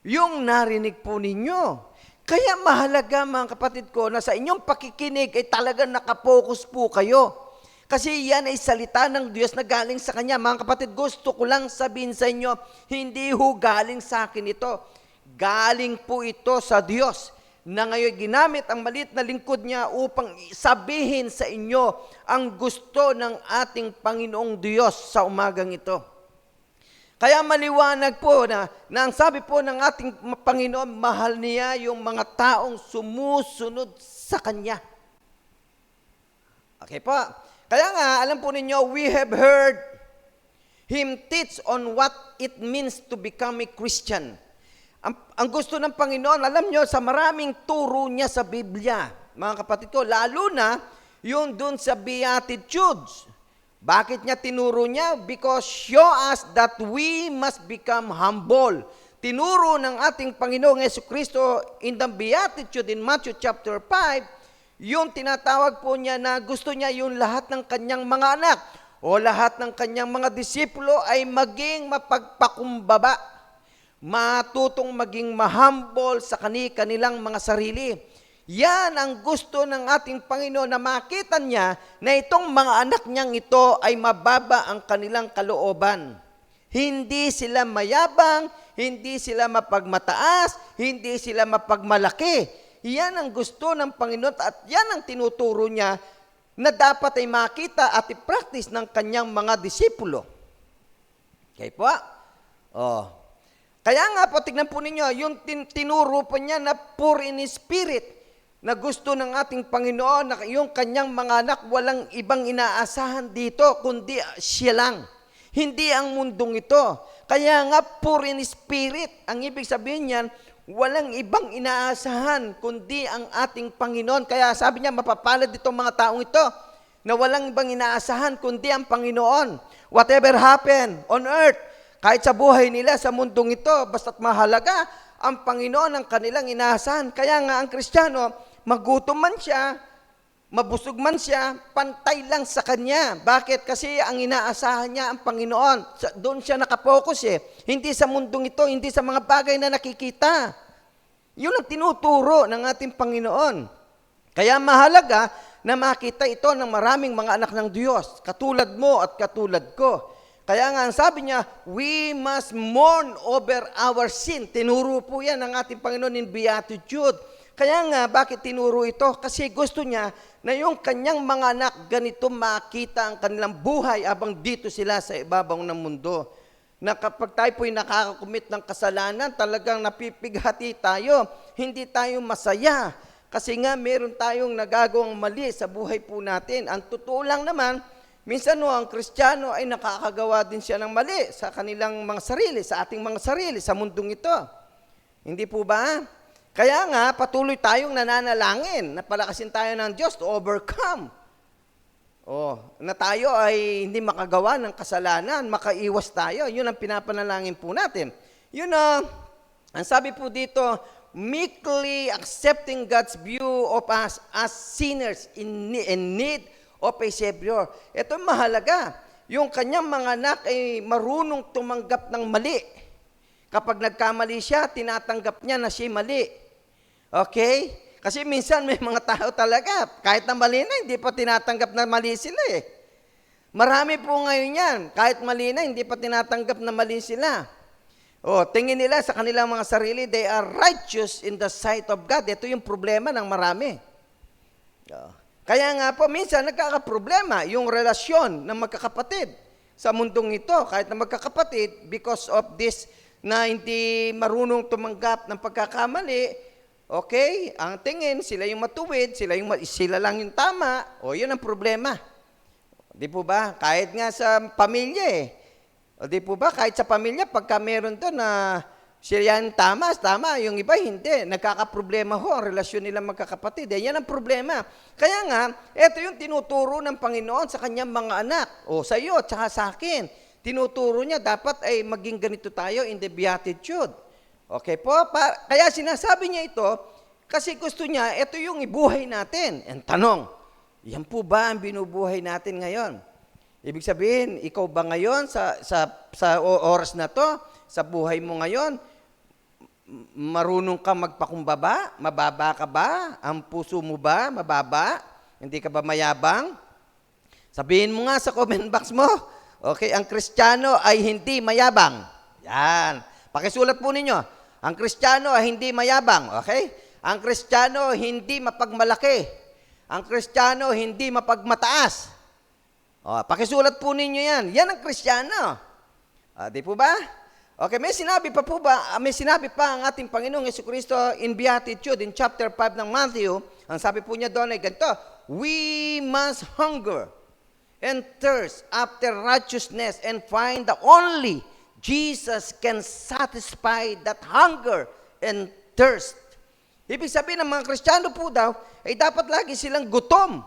Yung narinig po ninyo. Kaya mahalaga mga kapatid ko na sa inyong pakikinig ay talagang nakapokus po kayo. Kasi yan ay salita ng Diyos na galing sa Kanya. Mga kapatid, gusto ko lang sabihin sa inyo, hindi ho galing sa akin ito. Galing po ito sa Diyos na ngayon ginamit ang maliit na lingkod niya upang sabihin sa inyo ang gusto ng ating Panginoong Diyos sa umagang ito. Kaya maliwanag po na ang sabi po ng ating Panginoon, mahal niya yung mga taong sumusunod sa Kanya. Okay po. Kaya nga, alam po ninyo, we have heard Him teach on what it means to become a Christian. Ang gusto ng Panginoon, alam nyo, sa maraming turo niya sa Biblia, mga kapatid ko, lalo na yung dun sa Beatitudes. Bakit niya tinuro niya? Because show us that we must become humble. Tinuro ng ating Panginoong Jesucristo in the Beatitude in Matthew chapter 5, yung tinatawag po niya na gusto niya yung lahat ng kanyang mga anak o lahat ng kanyang mga disipulo ay maging mapagpakumbaba, matutong maging mahumble sa kanilang mga sarili. Yan ang gusto ng ating Panginoon na makita niya na itong mga anak niyang ito ay mababa ang kanilang kalooban. Hindi sila mayabang, hindi sila mapagmataas, hindi sila mapagmalaki. Yan ang gusto ng Panginoon at yan ang tinuturo niya na dapat ay makita at i-practice ng kanyang mga disipulo. Okay po? Kaya nga po, tignan po ninyo, yung tinuro po niya na poor in spirit, na gusto ng ating Panginoon na yung kanyang mga anak walang ibang inaasahan dito, kundi siya lang. Hindi ang mundong ito. Kaya nga, poor in spirit, ang ibig sabihin niyan, walang ibang inaasahan, kundi ang ating Panginoon. Kaya sabi niya, mapapalad itong mga taong ito, na walang ibang inaasahan, kundi ang Panginoon. Whatever happen on earth, kahit sa buhay nila, sa mundong ito, basta't mahalaga, ang Panginoon ang kanilang inaasahan. Kaya nga ang Kristiyano, magutom man siya, mabusog man siya, pantay lang sa Kanya. Bakit? Kasi ang inaasahan niya ang Panginoon. Doon siya nakapokus Hindi sa mundong ito, hindi sa mga bagay na nakikita. Yun ang tinuturo ng ating Panginoon. Kaya mahalaga na makita ito ng maraming mga anak ng Diyos, katulad mo at katulad ko. Kaya nga ang sabi niya, we must mourn over our sin. Tinuro po yan ng ating Panginoon in Beatitude. Kaya nga, bakit tinuro ito? Kasi gusto niya na yung kanyang mga anak ganito makita ang kanilang buhay habang dito sila sa ibabaw ng mundo. Na kapag tayo po'y nakakakumit ng kasalanan, talagang napipighati tayo. Hindi tayo masaya. Kasi nga, meron tayong nagagawang mali sa buhay po natin. Ang totoo lang naman, minsan ang Kristiyano ay nakakagawa din siya ng mali sa kanilang mga sarili, sa ating mga sarili, sa mundong ito. Hindi po ba? Kaya nga, patuloy tayong nananalangin na palakasin tayo ng Diyos to overcome. Na tayo ay hindi makagawa ng kasalanan, makaiwas tayo. Yun ang pinapanalangin po natin. Yun ang sabi po dito, meekly accepting God's view of us as sinners in need of a Savior. Ito mahalaga. Yung kanyang mga anak ay marunong tumanggap ng mali. Kapag nagkamali siya, tinatanggap niya na siya mali. Okay? Kasi minsan may mga tao talaga, kahit na mali na, hindi pa tinatanggap na mali sila Marami po ngayon yan, kahit mali na, hindi pa tinatanggap na mali sila. Tingin nila sa kanilang mga sarili, they are righteous in the sight of God. Ito yung problema ng marami. Kaya nga po, minsan nagkakaproblema yung relasyon ng magkakapatid sa mundong ito, kahit na magkakapatid, because of this na hindi marunong tumanggap ng pagkakamali. Okay, ang tingin, sila yung matuwid, sila lang yung tama, yun ang problema. Di po ba? Kahit nga sa pamilya di po ba? Kahit sa pamilya, pagka meron doon na sila yung tama, yung iba hindi. Nagkakaproblema ang relasyon nila magkakapatid. Yan ang problema. Kaya nga, ito yung tinuturo ng Panginoon sa kanyang mga anak, sa iyo, tsaka sa akin. Tinuturo niya, dapat ay maging ganito tayo in the Beatitude. Okay po? Kaya sinasabi niya ito, kasi gusto niya, ito yung ibuhay natin. Ang tanong, yan po ba ang binubuhay natin ngayon? Ibig sabihin, ikaw ba ngayon sa oras na to, sa buhay mo ngayon, marunong ka magpakumbaba? Mababa ka ba? Ang puso mo ba mababa? Hindi ka ba mayabang? Sabihin mo nga sa comment box mo. Okay, ang Kristiyano ay hindi mayabang. Yan. Pakisulat po ninyo. Ang Kristiyano ay hindi mayabang. Okay? Ang Kristiyano hindi mapagmalaki. Ang Kristiyano hindi mapagmataas. Pakisulat po ninyo yan. Yan ang Kristiyano. Di po ba? Okay, may sinabi pa po ba? May sinabi pa ang ating Panginoong Jesucristo in Beatitude, in chapter 5 ng Matthew. Ang sabi po niya doon ay ganito, we must hunger and thirst after righteousness and find that only Jesus can satisfy that hunger and thirst. Ibig sabihin ng mga Kristiyano po daw, ay dapat lagi silang gutom.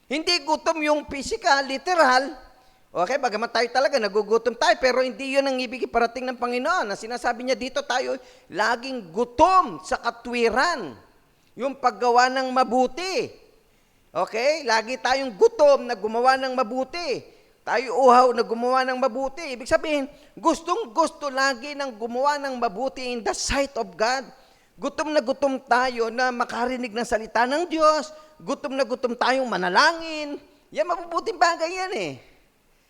Hindi gutom yung physical, literal. Okay, bagamat tayo talaga nagugutom tayo, pero hindi yun ang ibig iparating ng Panginoon. Na sinasabi niya dito tayo, laging gutom sa katwiran. Yung paggawa ng mabuti. Okay, lagi tayong gutom na gumawa ng mabuti. Tayo uhaw na gumawa ng mabuti. Ibig sabihin, gustong-gusto lagi ng gumawa ng mabuti in the sight of God. Gutom na gutom tayo na makarinig ng salita ng Diyos. Gutom na gutom tayong manalangin. Yan, mabubuting bagay yan eh.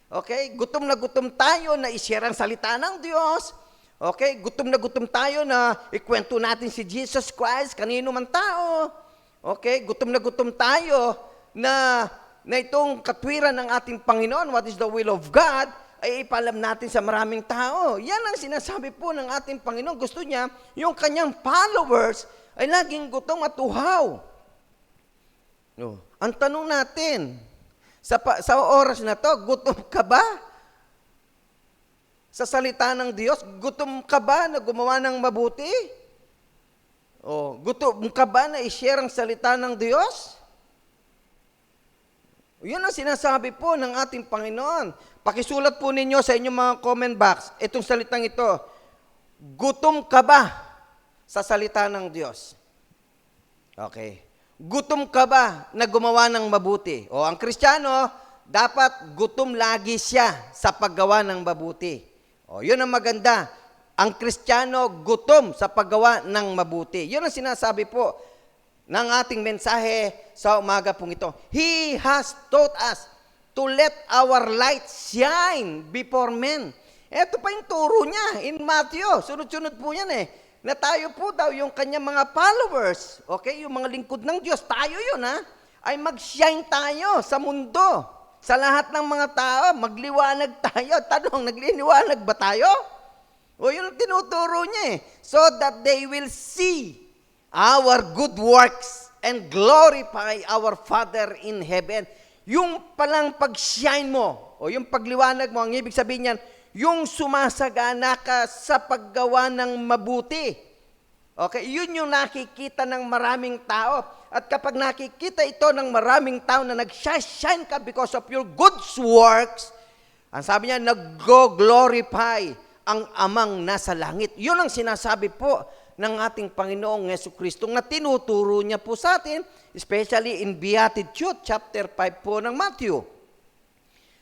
Okay? Gutom na gutom tayo na i-share ang salita ng Diyos. Okay? Gutom na gutom tayo na ikwento natin si Jesus Christ, kanino man tao. Okay? Gutom na gutom tayo na itong katwiran ng ating Panginoon, what is the will of God, ay ipalam natin sa maraming tao. Yan ang sinasabi po ng ating Panginoon. Gusto niya, yung kanyang followers ay laging gutom at uhaw. Ang tanong natin, sa oras na to, gutom ka ba? Sa salita ng Diyos, gutom ka ba na gumawa ng mabuti? Gutom ka ba na i-share ang salita ng Diyos? Yun ang sinasabi po ng ating Panginoon. Pakisulat po ninyo sa inyong mga comment box, itong salitang ito, gutom ka ba sa salita ng Diyos? Okay. Gutom ka ba na gumawa ng mabuti? Ang Kristiyano, dapat gutom lagi siya sa paggawa ng mabuti. Yun ang maganda. Ang Kristiyano, gutom sa paggawa ng mabuti. Yun ang sinasabi po ng ating mensahe sa umaga pong ito. He has taught us to let our light shine before men. Ito pa yung turo niya in Matthew. Sunod-sunod po yan eh. Na tayo po daw, yung kanyang mga followers, okay, yung mga lingkod ng Diyos, tayo yun ay mag-shine tayo sa mundo. Sa lahat ng mga tao, magliwanag tayo. Tanong, nagliliwanag ba tayo? Yun ang tinuturo niya eh. So that they will see our good works and glorify our Father in heaven. Yung palang pag-shine mo, yung pagliwanag mo, ang ibig sabihin niyan, yung sumasagana ka sa paggawa ng mabuti. Okay, yun yung nakikita ng maraming tao. At kapag nakikita ito ng maraming tao na nag-shine ka because of your good works, ang sabi niya, nag-glorify ang amang nasa langit. Yun ang sinasabi po ng ating Panginoong Jesucristo na tinuturo niya po sa atin, especially in Beatitude, chapter 5 po ng Matthew.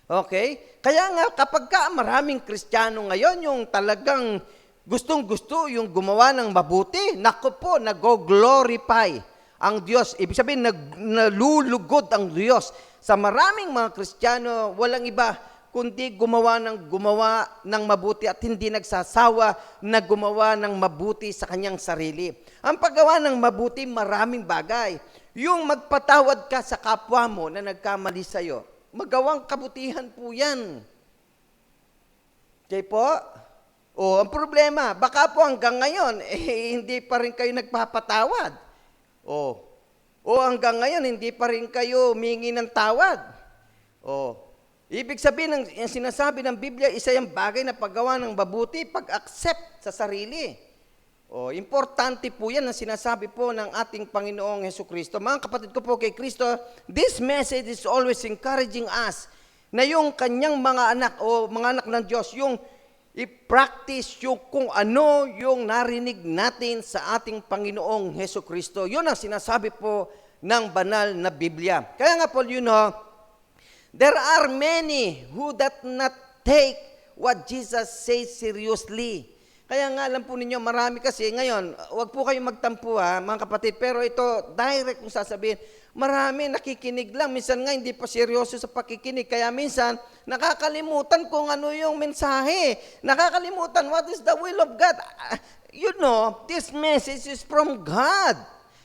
Okay? Kaya nga, kapag maraming Kristiyano ngayon, yung talagang gustong-gusto yung gumawa ng mabuti, naku po, nag-glorify ang Diyos. Ibig sabihin, nalulugod ang Diyos. Sa maraming mga Kristiyano, walang iba kundi gumawa ng mabuti at hindi nagsasawa na gumawa ng mabuti sa kanyang sarili. Ang paggawa ng mabuti, maraming bagay. Yung magpatawad ka sa kapwa mo na nagkamali sa'yo, magawang kabutihan po yan. Okay po? Ang problema, baka po hanggang ngayon, hindi pa rin kayo nagpapatawad. Hanggang ngayon, hindi pa rin kayo humingi ng tawad. Ibig sabihin, ang sinasabi ng Biblia, isa yung bagay na paggawa ng mabuti, pag-accept sa sarili. Importante po yan ang sinasabi po ng ating Panginoong Jesucristo. Mga kapatid ko po kay Kristo, this message is always encouraging us na yung kanyang mga anak o mga anak ng Diyos, yung i-practice yung kung ano yung narinig natin sa ating Panginoong Jesucristo. Yun ang sinasabi po ng banal na Biblia. Kaya nga po, there are many who that not take what Jesus says seriously. Kaya nga alam po ninyo, marami kasi ngayon, wag po kayong magtampo mga kapatid, pero ito, direct kung sasabihin, marami nakikinig lang, minsan nga hindi pa seryoso sa pakikinig, kaya minsan nakakalimutan kung ano yung mensahe, nakakalimutan what is the will of God. You know, this message is from God,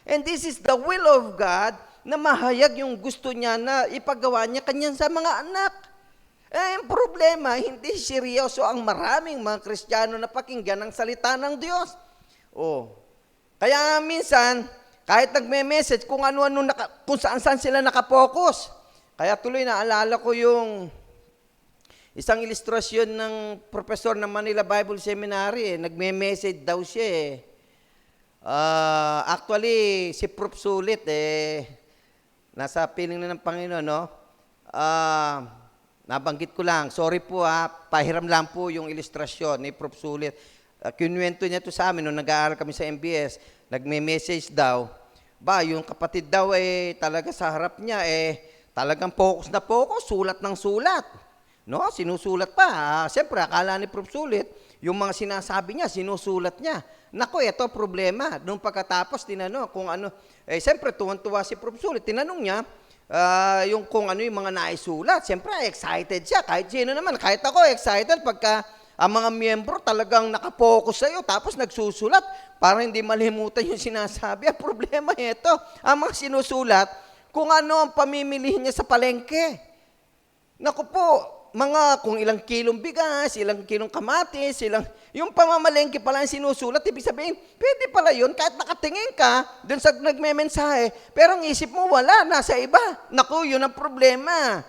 and this is the will of God na mahayag yung gusto niya na ipagawa niya kanyan sa mga anak. Ang problema, hindi seryoso ang maraming mga Kristiyano na pakinggan ang salita ng Diyos. Kaya minsan, kahit nagme-message kung ano-ano, kung saan-saan sila nakapokus. Kaya tuloy naalala ko yung isang ilustrasyon ng professor ng Manila Bible Seminary. Nagme-message daw siya. Actually, si Prof. Sulit, nasa piling na ng Panginoon, no? Nabanggit ko lang, sorry po pahiram lang po yung ilustrasyon ni Prof. Sulit. Kinuwento niya to sa amin nung nag-aaral kami sa MBS, nagme-message daw, yung kapatid daw talaga sa harap niya talagang focus na focus, sulat ng sulat. No, sinusulat pa. Siyempre, akala ni Prof. Sulit, yung mga sinasabi niya, sinusulat niya. Nako, ito problema. Nung pagkatapos, tinanong kung ano, siyempre, tuwan-tuwa si Prof. Sulit. Tinanong niya, yung kung ano yung mga naisulat. Siyempre, excited siya. Kahit sino naman, kahit ako, excited pagka ang mga miyembro talagang nakapokus sa'yo, tapos nagsusulat para hindi malimutan yung sinasabi. Ang problema ito, ang mga sinusulat, kung ano ang pamimilihin niya sa palengke. Naku po, kung ilang kilong bigas, ilang kilong kamatis, yung pamamalengke pala ang sinusulat, ibig sabihin, pwede pala yun, kahit nakatingin ka, dun sa nagme-mensahe, pero ang isip mo wala, nasa iba. Naku, yun ang problema.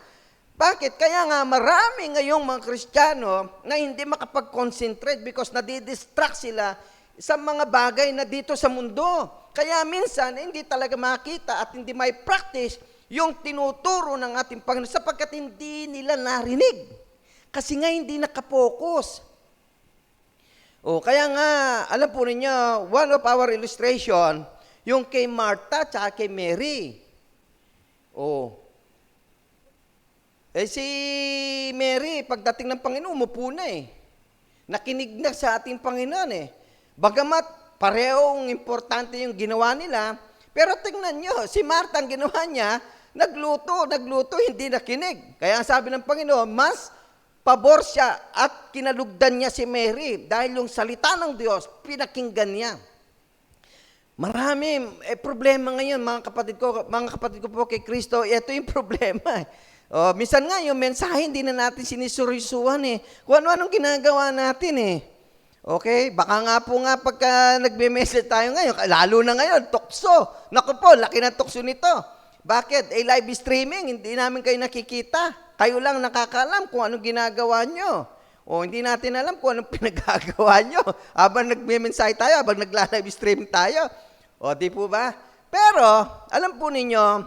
Bakit? Kaya nga marami ngayong mga Kristiyano na hindi makapag-concentrate because nadidistract sila sa mga bagay na dito sa mundo. Kaya minsan, hindi talaga makita at hindi may practice yung tinuturo ng ating Panginoon sapagkat hindi nila narinig. Kasi nga hindi nakapokus. Kaya nga, alam po ninyo, one of our illustration, yung kay Martha at kay Mary. Si Mary, pagdating ng Panginoon, umupo na Nakinig na sa ating Panginoon Bagamat parehong importante yung ginawa nila, pero tingnan nyo, si Martha ang ginawa niya, nagluto, hindi nakinig. Kaya ang sabi ng Panginoon, mas pabor siya at kinalugdan niya si Mary dahil yung salita ng Diyos, pinakinggan niya. Marami problema ngayon, mga kapatid ko po kay Kristo, ito yung problema. Minsan nga yung mensahe, hindi na natin sinisurisuhan Kung ano-anong ginagawa natin Okay? Baka nga po pagka nagme-message tayo ngayon, lalo na ngayon, tukso. Naku po, laki na tukso nito. Bakit? Live streaming, hindi namin kayo nakikita. Kayo lang nakakaalam kung anong ginagawa nyo. Hindi natin alam kung anong pinagagawa nyo. Habang nagme-mensahe tayo, habang nagla-live streaming tayo. Di po ba? Pero, alam po ninyo,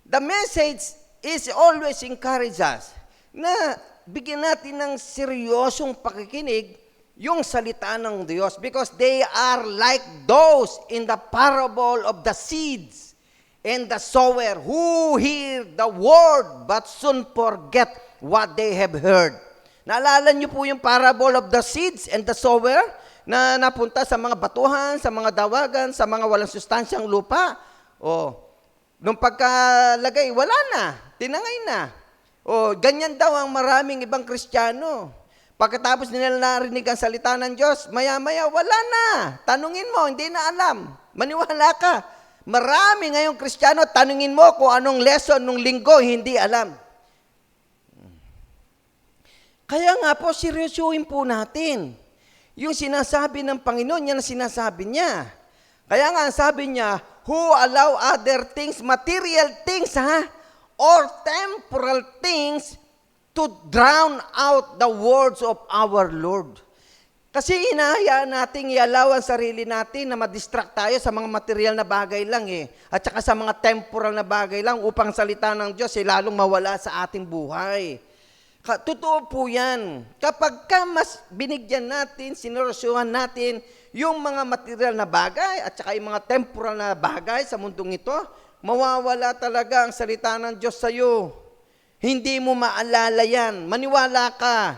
the message is always encourage us na bigyan natin ng seryosong pakikinig yung salita ng Diyos because they are like those in the parable of the seeds and the sower who hear the word but soon forget what they have heard. Naalala niyo po yung parable of the seeds and the sower na napunta sa mga batuhan, sa mga dawagan, sa mga walang sustansyang lupa? Nung pagkalagay, wala na, tinangay na. Ganyan daw ang maraming ibang Kristiyano. Pagkatapos nila narinig ang salita ng Diyos, maya-maya, wala na. Tanungin mo, hindi na alam. Maniwala ka. Marami ngayong Kristiyano, tanungin mo kung anong lesson nung linggo, hindi alam. Kaya nga po, seryosuhin po natin. Yung sinasabi ng Panginoon, yan ang sinasabi niya. Kaya nga, sabi niya, who allow other things, material things, or temporal things, to drown out the words of our Lord. Kasi hinahayaan nating i-allow ang sarili natin na madistract tayo sa mga material na bagay lang at saka sa mga temporal na bagay lang upang salita ng Diyos lalong mawala sa ating buhay. Totoo po yan. Kapag mas binigyan natin, sineryosohan natin yung mga material na bagay at saka yung mga temporal na bagay sa mundong ito, mawawala talaga ang salita ng Diyos sa iyo. Hindi mo maalala yan. Maniwala ka.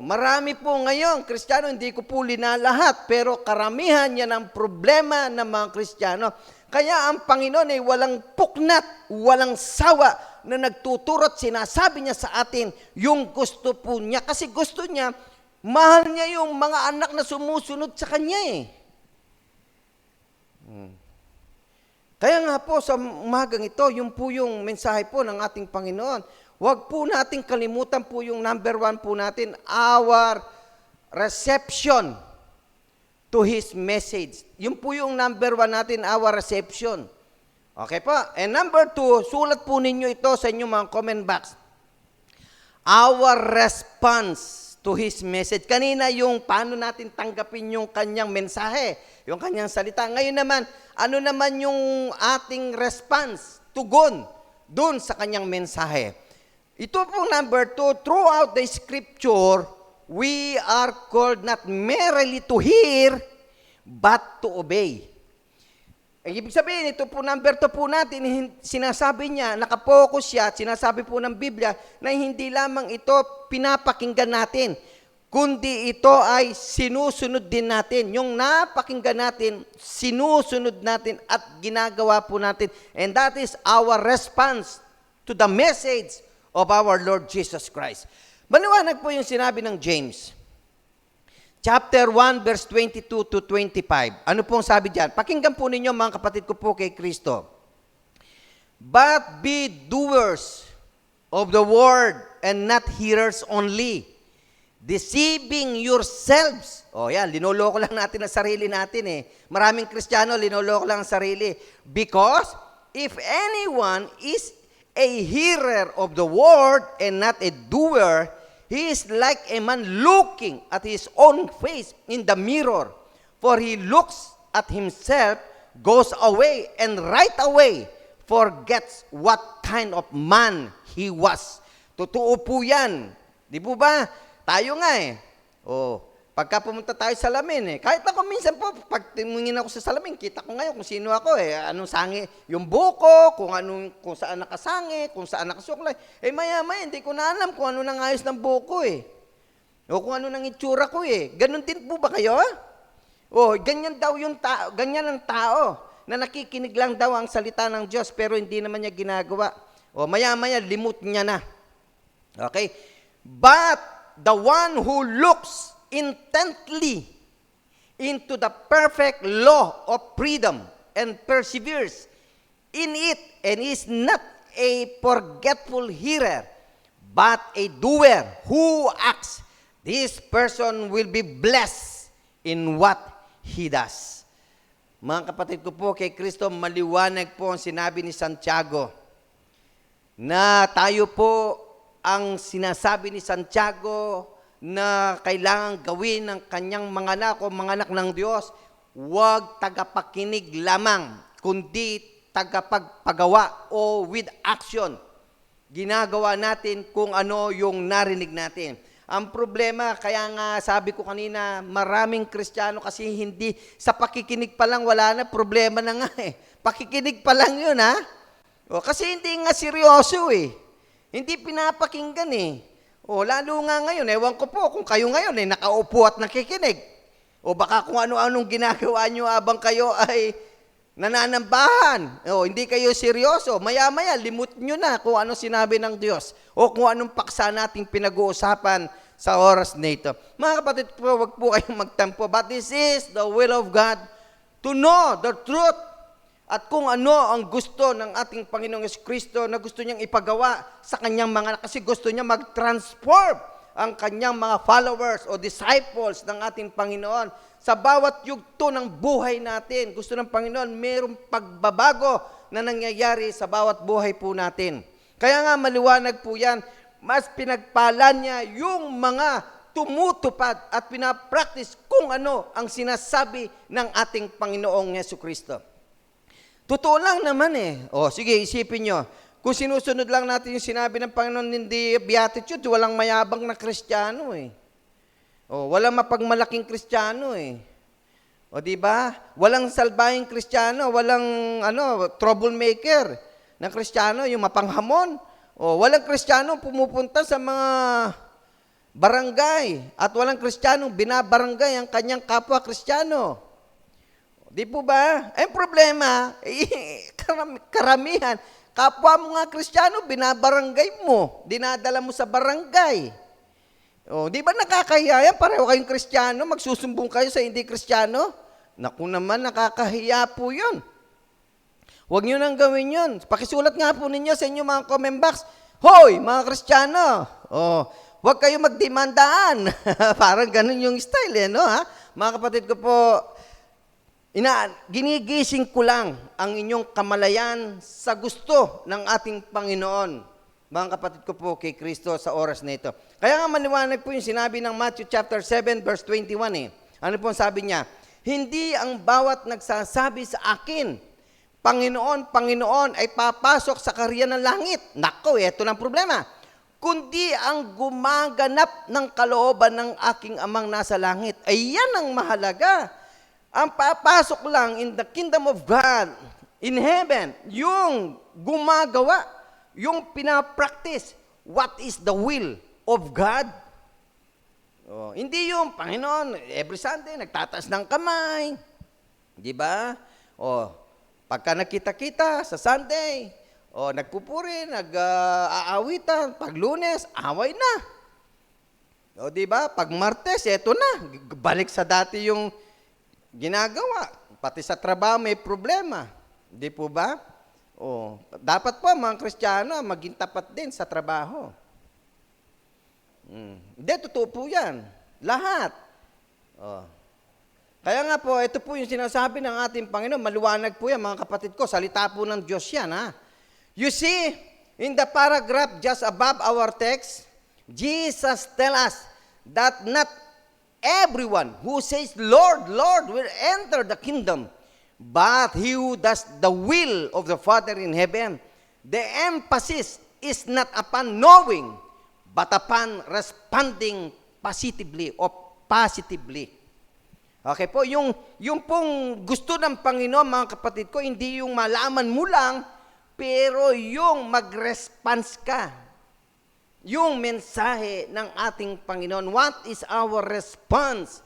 Marami po ngayon, Kristiyano, hindi ko po linalahat, pero karamihan yan ang problema ng mga Kristiyano. Kaya ang Panginoon ay walang puknat, walang sawa na nagtuturot, sinasabi niya sa atin yung gusto po niya. Kasi gusto niya, mahal niya yung mga anak na sumusunod sa Kanya eh. Kaya nga po sa umagang ito, yung po yung mensahe po ng ating Panginoon. Huwag po natin kalimutan po yung number 1 po natin, our reception to His message. Yun po yung number 1 natin, our reception. Okay po? And number 2, sulat po ninyo ito sa inyong mga comment box. Our response to His message. Kanina yung paano natin tanggapin yung kanyang mensahe, yung kanyang salita. Ngayon naman, ano naman yung ating response, tugon, dun sa kanyang mensahe. Ito po number 2, throughout the scripture, we are called not merely to hear, but to obey. Ibig sabihin, ito po number 2 po natin, sinasabi niya, nakapokus siya, sinasabi po ng Biblia, na hindi lamang ito pinapakinggan natin, kundi ito ay sinusunod din natin. Yung napakinggan natin, sinusunod natin at ginagawa po natin. And that is our response to the message of our Lord Jesus Christ. Maliwanag po yung sinabi ng James. Chapter 1, verse 22 to 25. Ano pong sabi diyan? Pakinggan po ninyo mga kapatid ko po kay Kristo. But be doers of the word and not hearers only, deceiving yourselves. Yan, linoloko lang natin ang sarili natin eh. Maraming Kristiyano, linoloko lang ang sarili. Because if anyone is a hearer of the word and not a doer, he is like a man looking at his own face in the mirror. For he looks at himself, goes away, and right away forgets what kind of man he was. Totoo po yan. Di po ba? Tayo nga eh. Pagka pumunta tayo sa salamin kahit ako minsan po, pag tumingin ako sa salamin, kita ko ngayon kung sino ako anong sangi, yung buko, kung saan nakasangi, kung saan nakasuklay. Maya-maya, hindi ko na alam kung ano nang ayos ng buko o kung ano nang itsura ko Ganun din po ba kayo? Ganyan daw yung tao, ganyan ang tao, na nakikinig lang daw ang salita ng Diyos, pero hindi naman niya ginagawa. Maya-maya, limot niya na. Okay? But the one who looks intently into the perfect law of freedom and perseveres in it and is not a forgetful hearer but a doer who acts, this person will be blessed in what he does. Mga kapatid ko po kay Kristo, maliwanag po ang sinabi ni Santiago na tayo po ang sinasabi ni Santiago na kailangan gawin ng kanyang mga anak o mga anak ng Diyos, huwag tagapakinig lamang, kundi tagapagpagawa o with action. Ginagawa natin kung ano yung narinig natin. Ang problema, kaya nga sabi ko kanina, maraming Kristiyano kasi hindi, sa pakikinig pa lang wala na, problema na nga Pakikinig pa lang yun kasi hindi nga seryoso Hindi pinapakinggan lalo nga ngayon, ewan ko po kung kayo ngayon nakaupo at nakikinig. Baka kung ano-anong ginagawa nyo habang kayo ay nananambahan. Hindi kayo seryoso. Maya-maya, limot nyo na kung ano sinabi ng Diyos o kung anong paksa nating pinag-uusapan sa oras na ito. Mga kapatid po, wag po kayong magtampo. But this is the will of God to know the truth. At kung ano ang gusto ng ating Panginoong Jesucristo na gusto niyang ipagawa sa kanyang mga, kasi gusto niya mag-transform ang kanyang mga followers o disciples ng ating Panginoon. Sa bawat yugto ng buhay natin, gusto ng Panginoon mayroong pagbabago na nangyayari sa bawat buhay po natin. Kaya nga maliwanag po yan, mas pinagpala niya yung mga tumutupad at pinapractice kung ano ang sinasabi ng ating Panginoong Jesucristo. Totoo lang naman sige, isipin nyo. Kung sinusunod lang natin yung sinabi ng Panginoon, hindi beatitude, walang mayabang na Kristiyano walang mapagmalaking Kristiyano diba? Walang salbahing Kristiyano, walang troublemaker na Kristiyano, yung mapanghamon. Walang Kristiyano pumupunta sa mga barangay at walang Kristiyanong binabarangay ang kanyang kapwa Kristiyano. Di po ba? Ang problema, karamihan, kapwa mo nga Kristiyano, binabarangay mo, dinadala mo sa barangay. O, di ba nakakahiya yan? Pareho kayong Kristiyano, magsusumbong kayo sa hindi Kristiyano? Naku naman, nakakahiya po yun. Huwag nyo nang gawin yun. Pakisulat nga po ninyo sa inyong mga comment box, Hoy, mga Kristiyano, huwag kayo magdemandaan. Parang ganun yung style, no? Ha? Mga kapatid ko po, ginigising ko lang ang inyong kamalayan sa gusto ng ating Panginoon. Mga kapatid ko po kay Kristo sa oras na ito. Kaya nga maliwanag po yung sinabi ng Matthew chapter 7 verse 21 eh. Ano po ang sabi niya? Hindi ang bawat nagsasabi sa akin, Panginoon, Panginoon, ay papasok sa kaharian ng langit. Nako, ito ng problema. Kundi ang gumaganap ng kalooban ng aking amang nasa langit. Ay yan ang mahalaga. Ang papasok lang in the kingdom of God, in heaven, yung gumagawa, yung pinapractice, what is the will of God? Hindi yung, Panginoon, every Sunday, nagtataas ng kamay. Di ba? Pagka nakita-kita sa Sunday, nagpupuri, nag-aawitan, pag Lunes, away na. Di ba? Pag Martes, eto na. Balik sa dati yung ginagawa. Pati sa trabaho may problema. Di po ba? Dapat po mga Kristiyano maging tapat din sa trabaho. Hindi, totoo po yan. Lahat. Kaya nga po, ito po yung sinasabi ng ating Panginoon. Maliwanag po yan, mga kapatid ko. Salita po ng Diyos yan, ha? You see, in the paragraph just above our text, Jesus tells us that not everyone who says, Lord, Lord, will enter the kingdom, but he who does the will of the Father in heaven. The emphasis is not upon knowing, but upon responding positively or positively. Okay po, yung pong gusto ng Panginoon, mga kapatid ko, hindi yung malaman mo lang, pero yung mag-response ka. Yung mensahe ng ating Panginoon. What is our response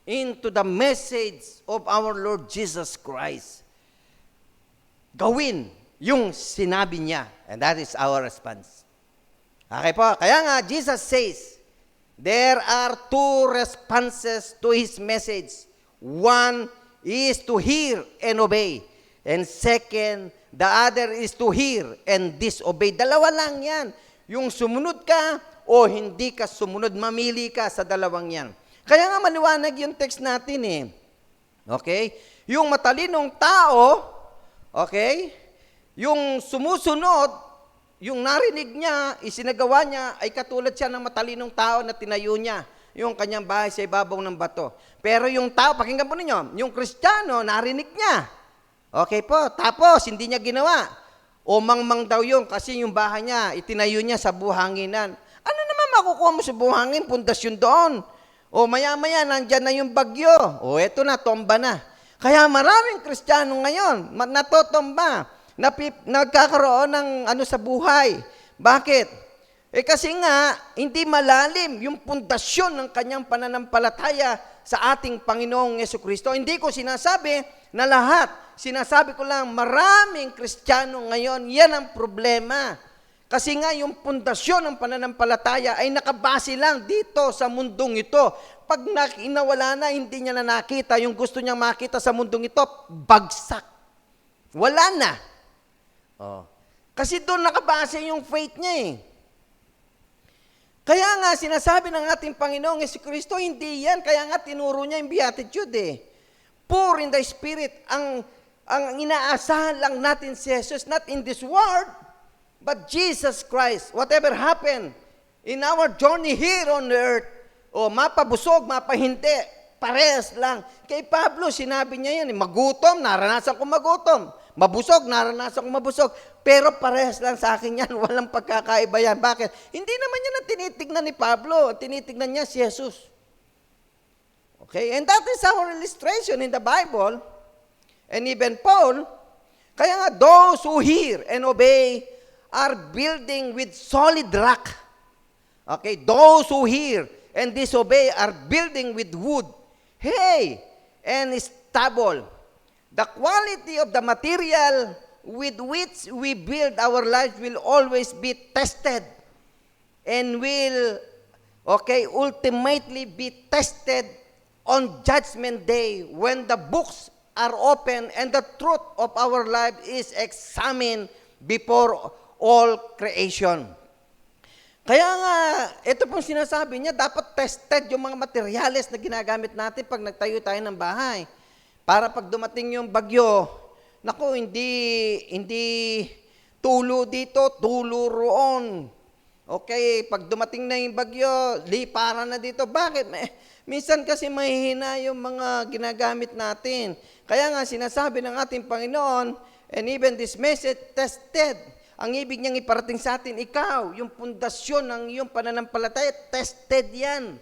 into the message of our Lord Jesus Christ? Gawin yung sinabi niya. And that is our response. Okay po, kaya nga Jesus says, there are two responses to His message. One is to hear and obey. And second, the other is to hear and disobey. Dalawa lang yan. Yung sumunod ka o hindi ka sumunod, mamili ka sa dalawang yan. Kaya nga maliwanag yung text natin eh. Okay? Yung matalinong tao, okay? Yung sumusunod, yung narinig niya, isinagawa niya, ay katulad siya ng matalinong tao na tinayo niya yung kanyang bahay sa ibabaw ng bato. Pero yung tao, pakinggan po ninyo, yung Kristiyano, narinig niya. Okay po, tapos hindi niya ginawa. O mangmang daw yun kasi yung bahay niya, itinayo niya sa buhanginan. Ano naman makukuha mo sa buhangin? Pundasyon doon. O maya-maya, nandyan na yung bagyo. O eto na, tomba na. Kaya maraming Kristiyano ngayon, natotomba, nagkakaroon ng sa buhay. Bakit? Kasi nga, hindi malalim yung pundasyon ng kanyang pananampalataya sa ating Panginoong Jesucristo. Hindi ko sinasabi na lahat. Sinasabi ko lang, maraming Kristiyano ngayon, yan ang problema. Kasi nga yung pundasyon ng pananampalataya ay nakabase lang dito sa mundong ito. Pag inawala na, hindi niya na nakita yung gusto niyang makita sa mundong ito, bagsak. Wala na. Kasi doon nakabase yung faith niya eh. Kaya nga sinasabi ng ating Panginoong Jesucristo, hindi yan. Kaya nga tinuro niya yung beatitude eh. Poor in the spirit, ang inaasahan lang natin si Jesus, not in this world, but Jesus Christ. Whatever happened in our journey here on earth, mapabusog, mapahindi, parehas lang. Kay Pablo, sinabi niya yan, magutom, naranasan ko magutom. Mabusog, naranasan ko mabusog. Pero parehas lang sa akin yan, walang pagkakaiba yan. Bakit? Hindi naman yan ang tinitignan ni Pablo. Tinitignan niya si Jesus. Okay? And that is our illustration in the Bible. And even Paul, kaya nga, those who hear and obey are building with solid rock. Okay, those who hear and disobey are building with wood, hay, and stubble. The quality of the material with which we build our lives will always be tested and will, ultimately be tested on Judgment Day when the books are open and the truth of our life is examined before all creation. Kaya nga, ito pong sinasabi niya, dapat tested yung mga materyales na ginagamit natin pag nagtayo tayo ng bahay. Para pag dumating yung bagyo, naku, hindi tulo dito, tulo roon. Okay, pag dumating na yung bagyo, liparan na dito. Bakit? Minsan kasi mahihina yung mga ginagamit natin. Kaya nga, sinasabi ng ating Panginoon, and even this message tested. Ang ibig niyang iparating sa atin, ikaw, yung pundasyon ng iyong pananampalataya, tested yan.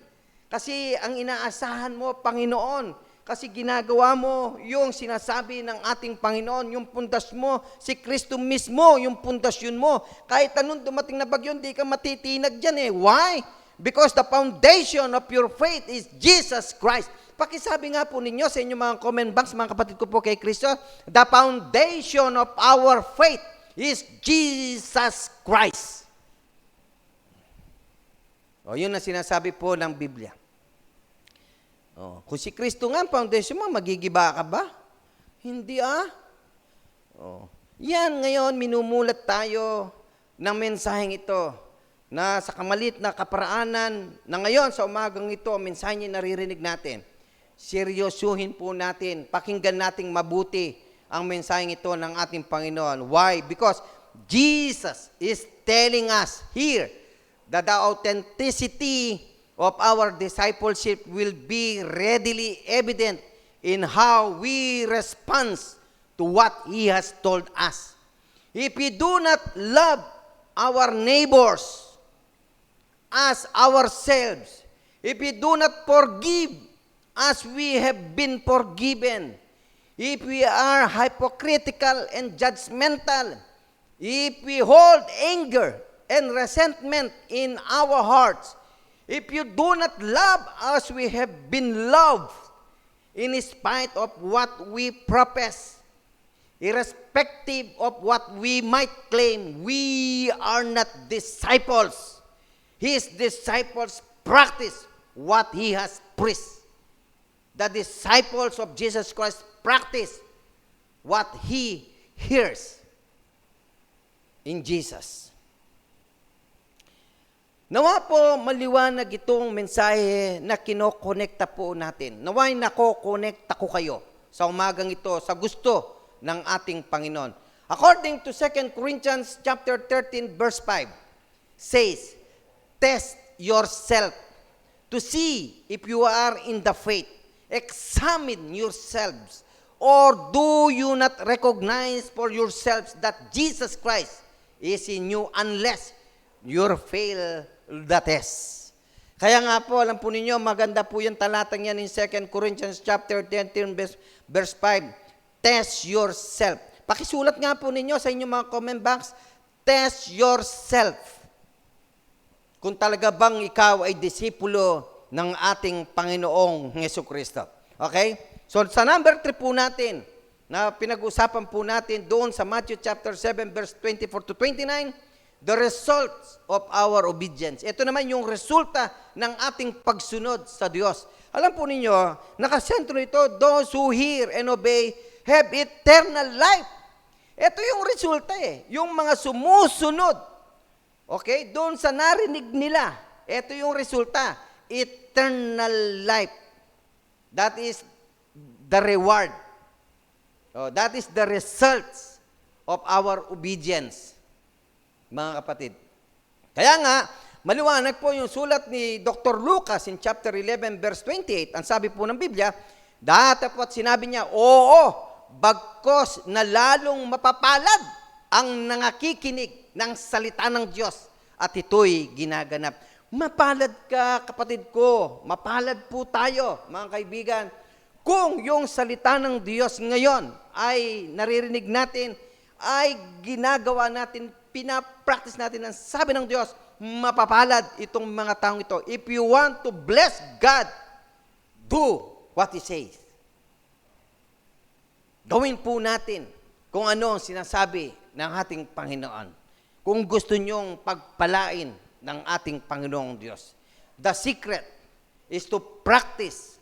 Kasi ang inaasahan mo, Panginoon. Kasi ginagawa mo yung sinasabi ng ating Panginoon, yung pundasyon mo, si Kristo mismo, yung pundasyon mo. Kahit anong dumating na bagyo, hindi ka matitinag dyan eh. Why? Because the foundation of your faith is Jesus Christ. Pakisabi nga po ninyo sa inyong mga comment box, mga kapatid ko po kay Kristo, the foundation of our faith is Jesus Christ. O, yun ang sinasabi po ng Biblia. O, kung si Kristo nga ang foundation mo, magigiba ka ba? Hindi O, yan ngayon, minumulat tayo ng mensaheng ito na sa kamalit na kaparaanan na ngayon sa umagang ito, ang mensahe niya naririnig natin. Seryosuhin po natin, pakinggan nating mabuti ang mensaheng ito ng ating Panginoon. Why? Because Jesus is telling us here that the authenticity of our discipleship will be readily evident in how we respond to what He has told us. If we do not love our neighbors as ourselves, if we do not forgive as we have been forgiven, if we are hypocritical and judgmental, if we hold anger and resentment in our hearts, if you do not love as we have been loved, in spite of what we profess, irrespective of what we might claim, we are not disciples. His disciples practice what He has preached. The disciples of Jesus Christ practice what He hears in Jesus. Nawa po maliwanag itong mensahe na kinokonekta po natin. Nawa'y nakokonekta ko kayo sa umagang ito sa gusto ng ating Panginoon. According to 2 Corinthians chapter 13 verse 5 says, test yourself to see if you are in the faith. Examine yourselves. Or do you not recognize for yourselves that Jesus Christ is in you unless you fail the test? Kaya nga po, alam po ninyo, maganda po yung talatang yan in 2 Corinthians chapter 13 verse 5. Test yourself. Pakisulat nga po ninyo sa inyong mga comment box, test yourself. Kung talaga bang ikaw ay disipulo ng ating Panginoong Jesucristo. Okay? So sa number 3 po natin, na pinag-usapan po natin doon sa Matthew chapter 7 verse 24 to 29, the results of our obedience. Ito naman yung resulta ng ating pagsunod sa Diyos. Alam po ninyo, nakasentro ito, those who hear and obey have eternal life. Ito yung resulta yung mga sumusunod. Okay? Doon sa narinig nila, ito yung resulta. Eternal life. That is the reward. That is the results of our obedience, mga kapatid. Kaya nga, maliwanag po yung sulat ni Dr. Lucas in chapter 11 verse 28. Ang sabi po ng Biblia, datapot sinabi niya, oo, bagkos na lalong mapapalad ang nangakikinig ng salita ng Diyos at ito'y ginaganap. Mapalad ka, kapatid ko. Mapalad po tayo, mga kaibigan. Kung yung salita ng Diyos ngayon ay naririnig natin, ay ginagawa natin, pinapractice natin ang sabi ng Diyos, mapapalad itong mga taong ito. If you want to bless God, do what He says. Gawin po natin kung ano ang sinasabi ng ating Panginoon. Kung gusto nyong pagpalain ng ating Panginoong Diyos. The secret is to practice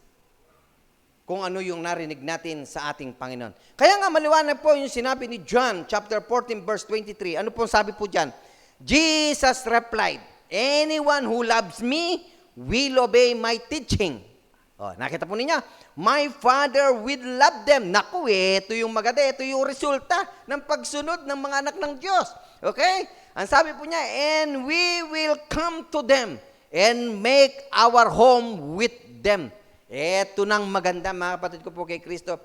kung ano yung narinig natin sa ating Panginoon. Kaya nga maliwanag po yung sinabi ni John, chapter 14, verse 23. Ano pong sabi po dyan? Jesus replied, anyone who loves me will obey my teaching. Oh, nakita po ninyo? My Father will love them. Naku, ito yung maganda. Ito yung resulta ng pagsunod ng mga anak ng Diyos. Okay? Ang sabi po niya, and we will come to them and make our home with them. Ito nang maganda, mga kapatid ko po kay Kristo.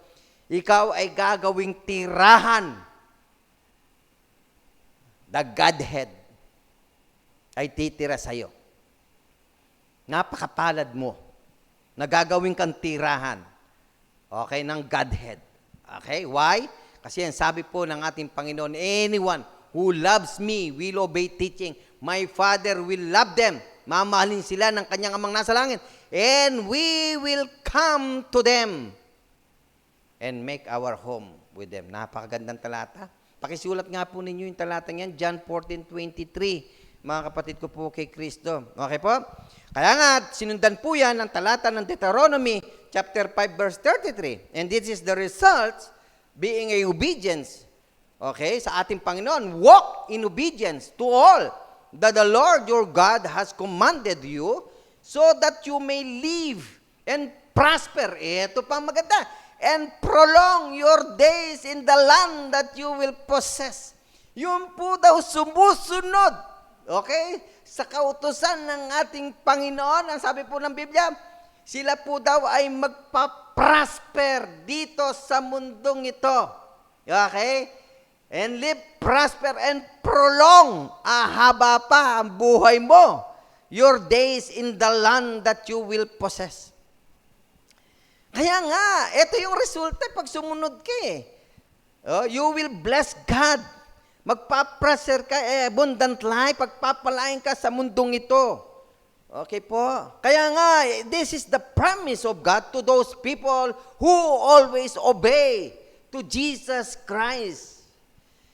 Ikaw ay gagawing tirahan. The Godhead ay titira sa'yo. Napakapalad mo. Nagagawin kang tirahan. Okay, ng Godhead. Okay, why? Kasi ang sabi po ng ating Panginoon, anyone who loves me will obey teaching. My Father will love them. Mamahalin sila ng kanyang amang nasa langit. And we will come to them and make our home with them. Napakagandang talata. Pakisulat nga po ninyo yung talatang yan, John 14:23. Mga kapatid ko po kay Kristo. Okay po? Kaya nga, sinundan po yan ng talata ng Deuteronomy chapter 5 verse 33. And this is the result being a obedience, okay, sa ating Panginoon. Walk in obedience to all that the Lord your God has commanded you so that you may live and prosper. Ito pa maganda. And prolong your days in the land that you will possess. Yun po daw sumusunod, okay, sa kautusan ng ating Panginoon. Ang sabi po ng Biblia, sila po daw ay magpa-prosper dito sa mundong ito. Okay? And live, prosper, and prolong. Haba pa ang buhay mo. Your days in the land that you will possess. Kaya nga, ito yung resulta pag sumunod ka eh. You will bless God. Magpa-prosper ka, abundant life, pagpapalain ka sa mundong ito. Okay po? Kaya nga, this is the promise of God to those people who always obey to Jesus Christ.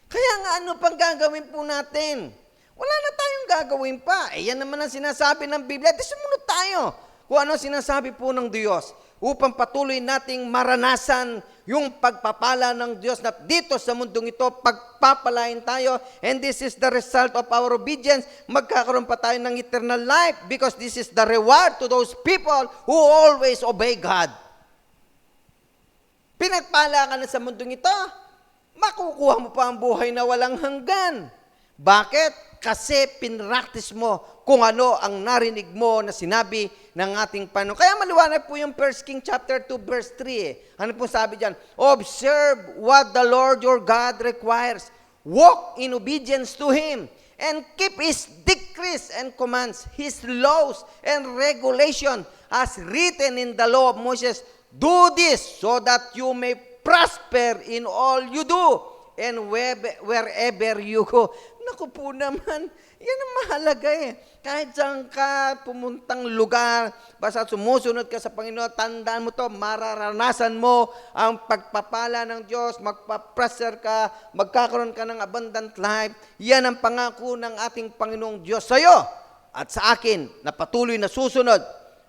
Kaya nga, ano pang gagawin po natin? Wala na tayong gagawin pa. Yan naman ang sinasabi ng Biblia. Di sumunod tayo kung ano sinasabi po ng Diyos upang patuloy nating maranasan yung pagpapala ng Diyos na dito sa mundong ito, pagpapalain tayo, and this is the result of our obedience. Magkakaroon pa tayo ng eternal life because this is the reward to those people who always obey God. Pinagpala ka na sa mundong ito, makukuha mo pa ang buhay na walang hanggan. Bakit? Kasi pinractice mo kung ano ang narinig mo na sinabi ng ating Panginoon. Kaya maliwanag po yung 1 King chapter 2 verse 3. Ano po sabi dyan? Observe what the Lord your God requires. Walk in obedience to Him and keep His decrees and commands, His laws and regulation as written in the law of Moses. Do this so that you may prosper in all you do and wherever you go. Naku po naman, yan ang mahalaga eh. Kahit saan ka pumuntang lugar, basta sumusunod ka sa Panginoon, tandaan mo to, mararanasan mo ang pagpapala ng Diyos, magpapressure ka, magkakaroon ka ng abundant life. Yan ang pangako ng ating Panginoong Diyos sa iyo at sa akin na patuloy na susunod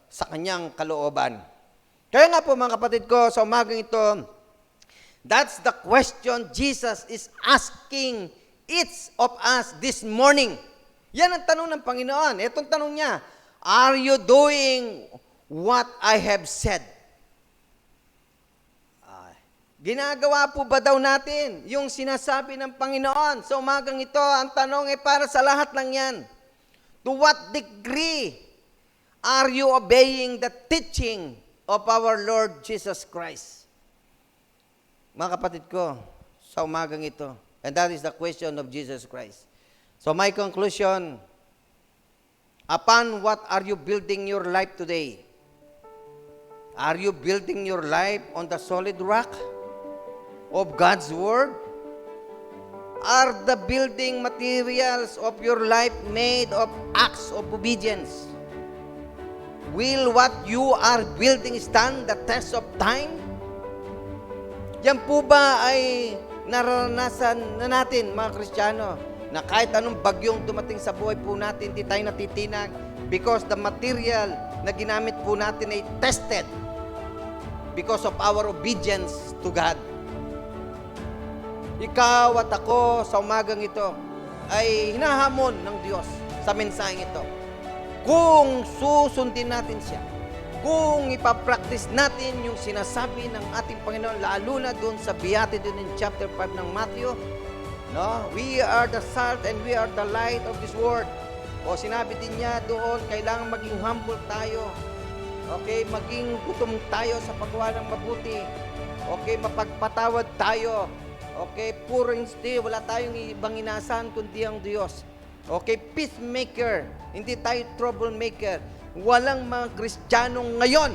sa Kanyang kalooban. Kaya nga po mga kapatid ko, sa umagang ito, that's the question Jesus is asking each of us this morning. Yan ang tanong ng Panginoon. Itong tanong niya, are you doing what I have said? Ginagawa po ba daw natin yung sinasabi ng Panginoon? Sa umagang ito, ang tanong ay para sa lahat lang yan. To what degree are you obeying the teaching of our Lord Jesus Christ? Mga kapatid ko, sa umagang ito, and that is the question of Jesus Christ. So my conclusion, upon what are you building your life today? Are you building your life on the solid rock of God's Word? are the building materials of your life made of acts of obedience? Will what you are building stand the test of time? Yan po ba ay naranasan na natin, mga Kristiyano, na kahit anong bagyong dumating sa buhay po natin, hindi tayo natitinag because the material na ginamit po natin ay tested because of our obedience to God. Ikaw at ako sa umagang ito ay hinahamon ng Diyos sa mensaheng ito. Kung susundin natin siya, kung ipapractice natin yung sinasabi ng ating Panginoon, lalo na doon sa Beatitude in chapter 5 ng Matthew, no? We are the salt and we are the light of this world. O sinabi din niya doon, kailangan maging humble tayo. Okay, maging gutom tayo sa paggawa ng mabuti. Okay, mapagpatawad tayo. Okay, puro hindi, wala tayong ibang inasahan kundi ang Diyos. Okay, peacemaker, hindi tayo troublemaker. Walang mga Kristiyanong ngayon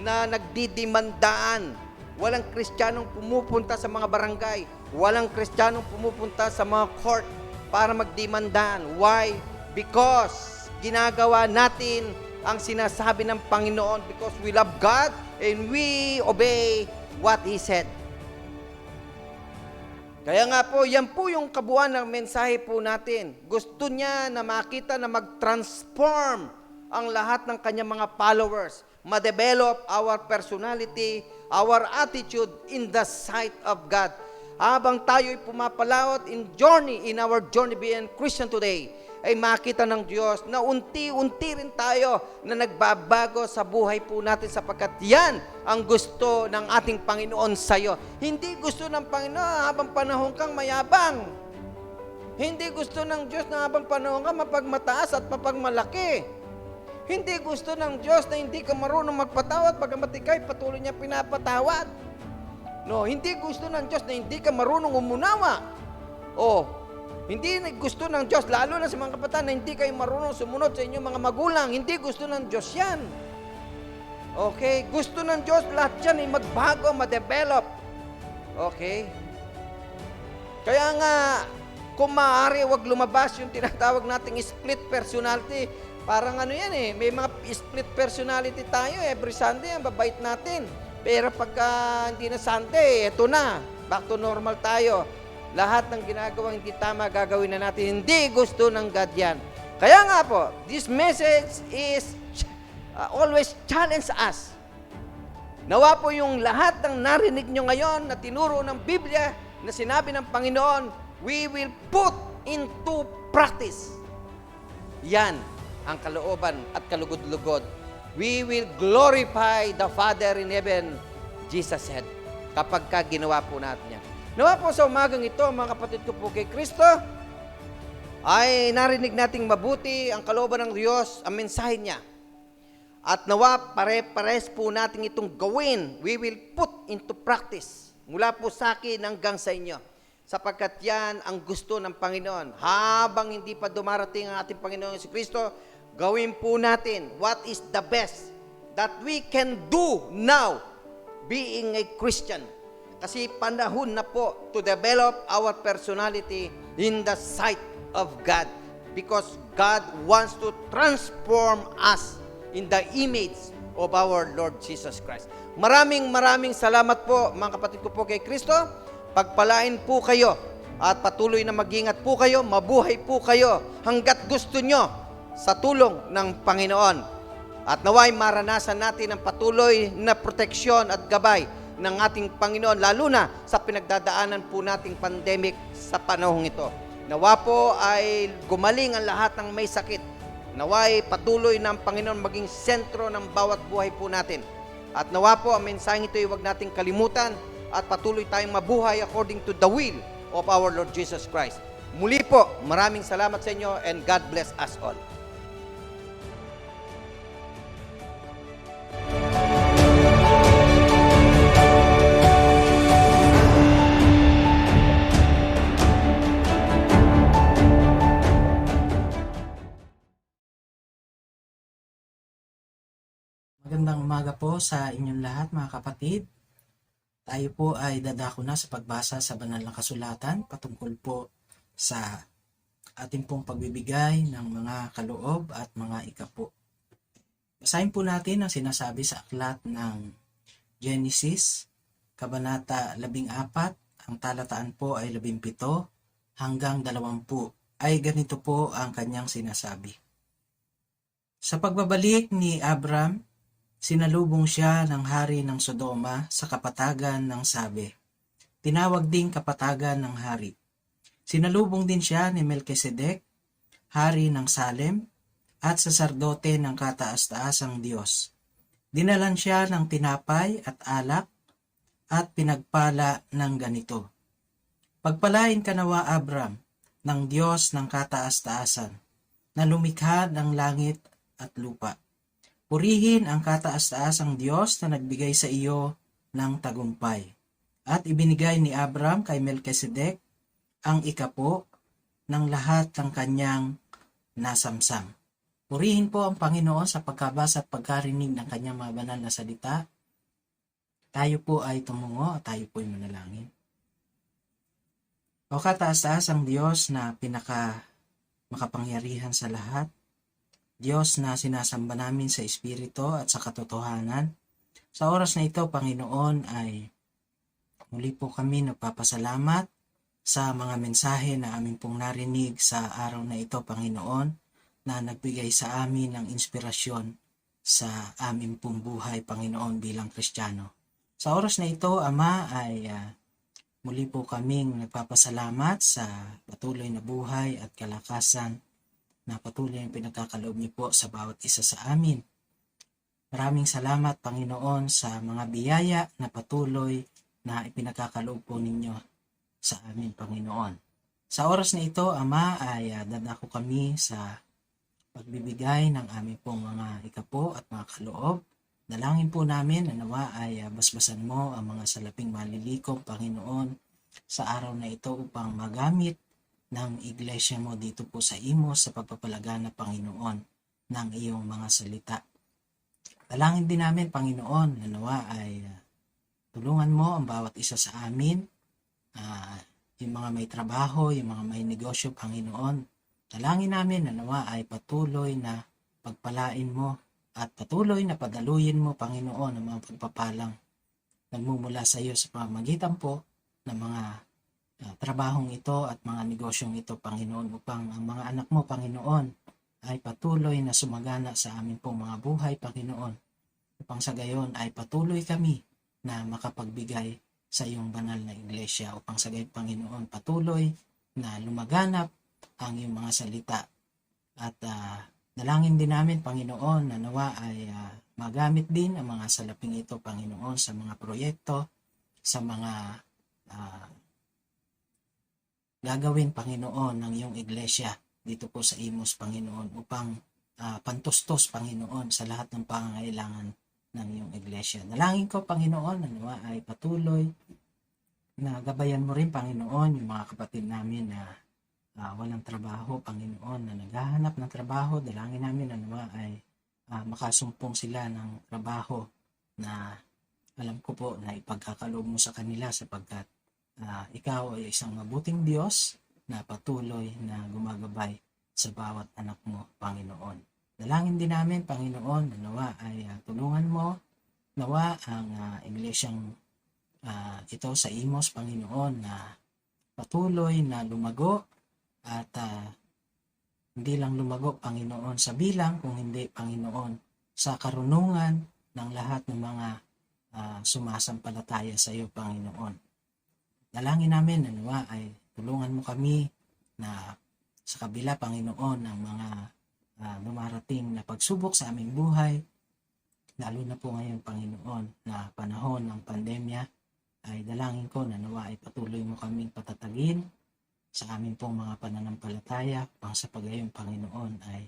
na nagdidimandaan. Walang Kristiyanong pumupunta sa mga barangay. Walang Kristiyanong pumupunta sa mga court para magdimandaan. Why? Because ginagawa natin ang sinasabi ng Panginoon because we love God and we obey what He said. Kaya nga po, yan po yung kabuuan ng mensahe po natin. Gusto niya na makita na mag-transform ang lahat ng kanyang mga followers, ma-develop our personality, our attitude in the sight of God. Habang tayo'y pumapalawat in our journey being Christian today, ay makita ng Diyos na unti-unti rin tayo na nagbabago sa buhay po natin sapagkat yan ang gusto ng ating Panginoon sa iyo. Hindi gusto ng Panginoon habang panahon kang mayabang. Hindi gusto ng Diyos na habang panahon kang mapagmataas at mapagmalaki. Hindi gusto ng Diyos na hindi ka marunong magpatawad bagamat ika'y patuloy niya pinapatawad. No, hindi gusto ng Diyos na hindi ka marunong umunawa. Hindi gusto ng Diyos, lalo na sa mga kabataan, na hindi kayo marunong sumunod sa inyong mga magulang. Hindi gusto ng Diyos yan. Okay? Gusto ng Diyos, lahat yan ay magbago, ma-develop. Okay? Kaya nga, kung maaari, wag lumabas yung tinatawag nating split personality. Parang ano yan eh, may mga split personality tayo every Sunday, ang babait natin. Pero pagka hindi na Sunday, eto na, back to normal tayo. Lahat ng ginagawang hindi tama, gagawin na natin. Hindi gusto ng God yan. Kaya nga po, this message is always challenge us. Nawa po yung lahat ng narinig nyo ngayon na tinuro ng Biblia, na sinabi ng Panginoon, we will put into practice. Yan ang kalooban at kalugod-lugod. We will glorify the Father in heaven, Jesus said, kapag ka ginawa po natin yan. Nawa po sa umagang ito, mga kapatid ko po kay Kristo, ay narinig nating mabuti ang kalooban ng Diyos, ang mensahe niya. At nawa pare-pares po natin itong gawin. We will put into practice. Mula po sa akin hanggang sa inyo. Sapagkat yan ang gusto ng Panginoon. Habang hindi pa dumarating ang ating Panginoon si Kristo, gawin po natin what is the best that we can do now being a Christian. Kasi panahon na po to develop our personality in the sight of God. Because God wants to transform us in the image of our Lord Jesus Christ. Maraming salamat po mga kapatid ko po kay Kristo. Pagpalain po kayo at patuloy na mag-ingat po kayo, mabuhay po kayo hanggat gusto nyo sa tulong ng Panginoon. At naway maranasan natin ang patuloy na proteksyon at gabay ng ating Panginoon, lalo na sa pinagdadaanan po nating pandemic sa panahong ito. Nawa po ay gumaling ang lahat ng may sakit. Naway patuloy ng Panginoon maging sentro ng bawat buhay po natin. At nawa po ang mensaheng ito ay huwag nating kalimutan at patuloy tayong mabuhay according to the will of our Lord Jesus Christ. Muli po, maraming salamat sa inyo and God bless us all. Magandang umaga po sa inyong lahat mga kapatid. Tayo po ay dadako na sa pagbasa sa banal na kasulatan patungkol po sa ating pong pagbibigay ng mga kaloob at mga ikapo. Basahin po natin ang sinasabi sa aklat ng Genesis, Kabanata 14, ang talataan po ay 17 hanggang 20, ay ganito po ang kanyang sinasabi. Sa pagbabalik ni Abram, sinalubong siya ng hari ng Sodoma sa kapatagan ng Sabe. Tinawag ding kapatagan ng hari. Sinalubong din siya ni Melchizedek, hari ng Salem, at saserdote ng kataas-taasang Diyos. Dinalan siya ng tinapay at alak at pinagpala ng ganito. Pagpalain ka nawa, Abram, ng Diyos ng kataas-taasan, na lumikha ng langit at lupa. Purihin ang kataas-taasang Diyos na nagbigay sa iyo ng tagumpay. At ibinigay ni Abram kay Melchizedek ang ikapo ng lahat ng kanyang nasamsam. Purihin po ang Panginoon sa pagkabasa at pagkarinig ng kanyang mga banal na salita. Tayo po ay tumungo at tayo po ay manalangin. O kataas-taasang Diyos na makapangyarihan sa lahat, Diyos na sinasamba namin sa Espiritu at sa katotohanan, sa oras na ito, Panginoon, ay muli po kami nagpapasalamat sa mga mensahe na aming pong narinig sa araw na ito, Panginoon, na nagbigay sa amin ng inspirasyon sa aming pong buhay, Panginoon, bilang Kristiyano. Sa oras na ito, Ama, ay muli po kaming nagpapasalamat sa patuloy na buhay at kalakasan na patuloy ang pinagkakaloob niyo po sa bawat isa sa amin. Maraming salamat, Panginoon, sa mga biyaya na patuloy na ipinagkakaloob po ninyo sa amin, Panginoon. Sa oras na ito, Ama, ay dadako kami sa pagbibigay ng aming pong mga ikapo at mga kaloob. Dalangin po namin na nawa ay basbasan mo ang mga salaping malilikom, Panginoon, sa araw na ito upang magamit ng iglesia mo dito po sa Imos sa pagpapalaganap, Panginoon, ng iyong mga salita. Dalangin din namin, Panginoon, na nawa ay tulungan mo ang bawat isa sa amin, yung mga may trabaho, yung mga may negosyo, Panginoon. Dalangin namin na nawa ay patuloy na pagpalain mo at patuloy na padaluyin mo, Panginoon, ang mga pagpapalang nagmumula sa iyo sa pamamagitan po ng mga trabahong ito at mga negosyong ito, Panginoon, upang ang mga anak mo, Panginoon, ay patuloy na sumagana sa amin pong mga buhay, Panginoon, upang sa gayon ay patuloy kami na makapagbigay sa iyong banal na iglesia, upang sa gayon, Panginoon, patuloy na lumaganap ang iyong mga salita. At dalangin din namin, Panginoon, na nawa ay magamit din ang mga salaping ito, Panginoon, sa mga proyekto, sa mga gagawin, Panginoon, ng iyong iglesia dito po sa Imos, Panginoon, upang pantustos, Panginoon, sa lahat ng pangangailangan ng iyong iglesia. Dalangin ko, Panginoon, na nawa ay patuloy na gabayan mo rin, Panginoon, yung mga kapatid namin na walang trabaho, Panginoon, na naghahanap ng trabaho. Dalangin namin na nawa ay makasumpong sila ng trabaho na alam ko po na ipagkakaloob mo sa kanila, sapagkat ikaw ay isang mabuting Diyos na patuloy na gumagabay sa bawat anak mo, Panginoon. Dalangin din namin, Panginoon, na nawa ay tulungan mo, nawa ang iglesyang ito sa Imos, Panginoon, na patuloy na lumago at hindi lang lumago, Panginoon, sa bilang, kung hindi, Panginoon, sa karunungan ng lahat ng mga sumasampalataya sa iyo, Panginoon. Dalangin namin na nawa ay tulungan mo kami na sa kabila, Panginoon, ng mga dumarating na pagsubok sa aming buhay, lalo na po ngayon, Panginoon, na panahon ng pandemya, ay dalangin ko na nawa ay patuloy mo kaming patatagin sa aming pong mga pananampalataya, pang sa pagayong, Panginoon, ay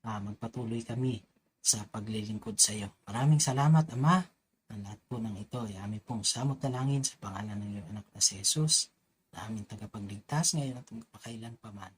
magpatuloy kami sa paglilingkod sa iyo. Maraming salamat, Ama. Ang lahat po ng ito ay aming pong samot dalangin sa pangalan ng iyong anak na si Jesus, na aming tagapagligtas ngayon at magpakailan pa man.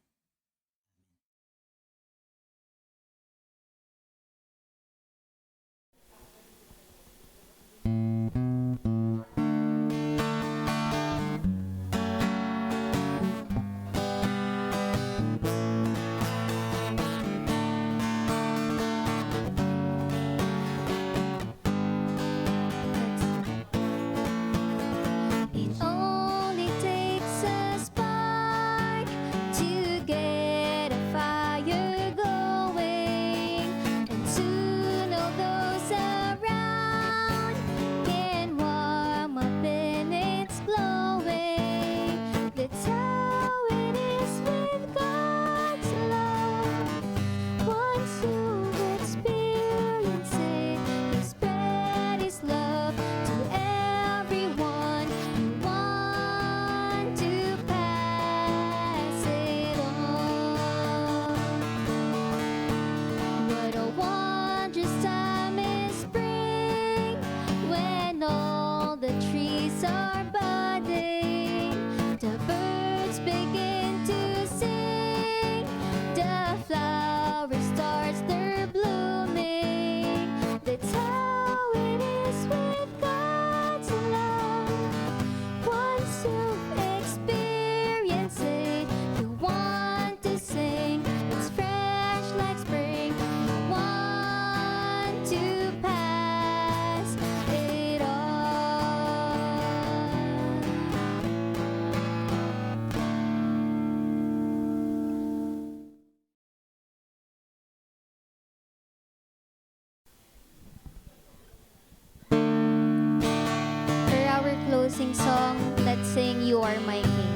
sing song. Let's sing You Are My King.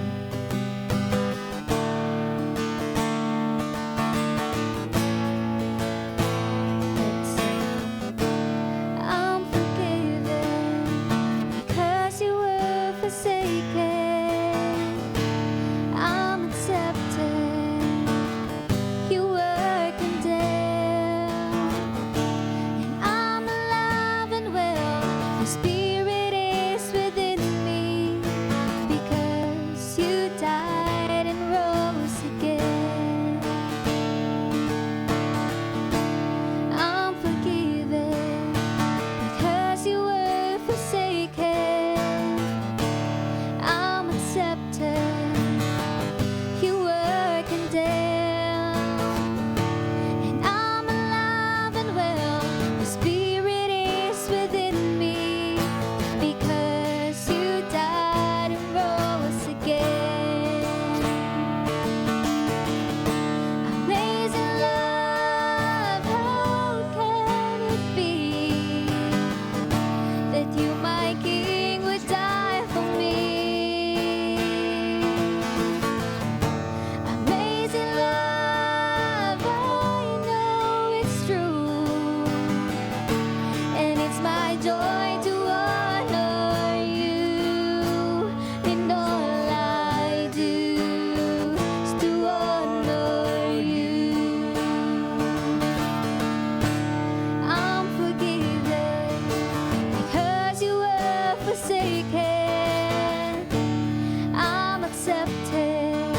Let's sing. I'm forgiven because you were forsaken. I'm accepted. You were condemned. And I'm alive and well. The Spirit is within me because you died and rose again. I'm forgiven because you were forsaken. I'm accepted. You were condemned. And I'm alive and well. The Spirit is within me because you died and rose again. Amazing love, how can it be that you, my King, would die for me? Amazing love, I know it's true, and it's my joy to honor you in all I do, is to honor you. I'm forgiven because you were forsaken. I'm accepted.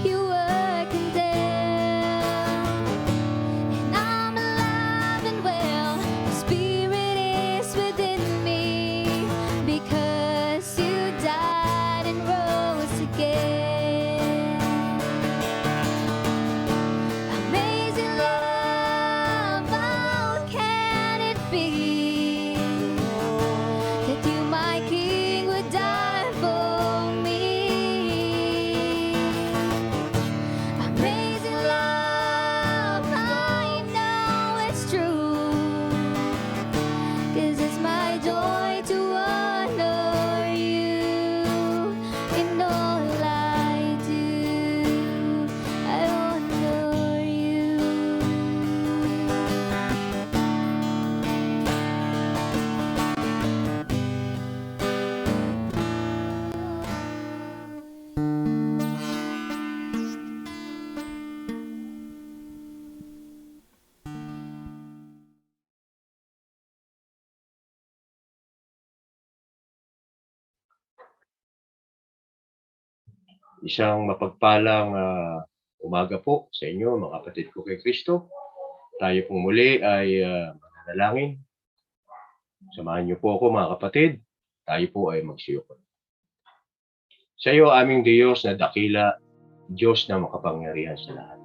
You were condemned. And I'm alive and well. The Spirit is within me because you died and rose again. Amazing love, how can it be that you, my King, would die for me? Amazing love, I know it's true, 'cause it's my joy to honor you in all I do. I honor you. Isang mapagpalang umaga po sa inyo, mga kapatid ko kay Kristo. Tayo pong muli ay mananalangin. Samahan niyo po ako, mga kapatid. Tayo po ay magsiyukod. Sa iyo, aming Diyos na dakila, Diyos na makapangyarihan sa lahat.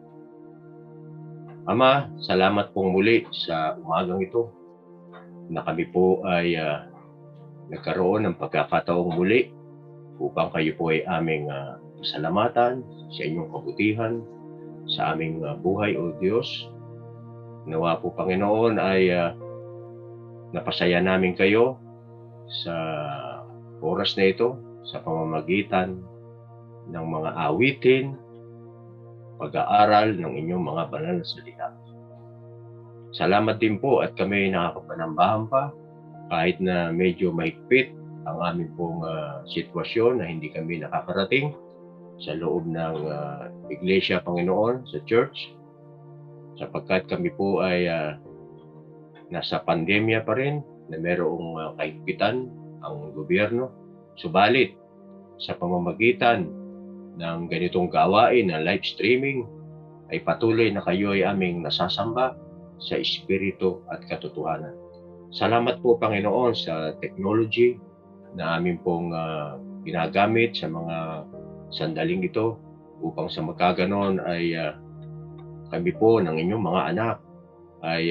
Ama, salamat pong muli sa umagang ito na kami po ay nagkaroon ng pagkakataong muli upang kayo po ay aming pasalamatan sa inyong kabutihan sa aming buhay, O Diyos. Nawa po, Panginoon, ay napasaya namin kayo sa oras na ito sa pamamagitan ng mga awitin, pag-aaral ng inyong mga banal na salita. Salamat din po at kami nakakapanambahan pa kahit na medyo mahigpit ang aming pong sitwasyon na hindi kami nakakarating sa loob ng Iglesia, Panginoon, sa church, sapagkat kami po ay nasa pandemya pa rin na merong kahigpitan ang gobyerno. Subalit, sa pamamagitan ng ganitong gawain na live streaming, ay patuloy na kayo ay aming nasasamba sa espiritu at katotohanan. Salamat po, Panginoon, sa technology na amin pong ginagamit sa mga sandaling ito upang sa magkaganon ay kami po ng inyong mga anak ay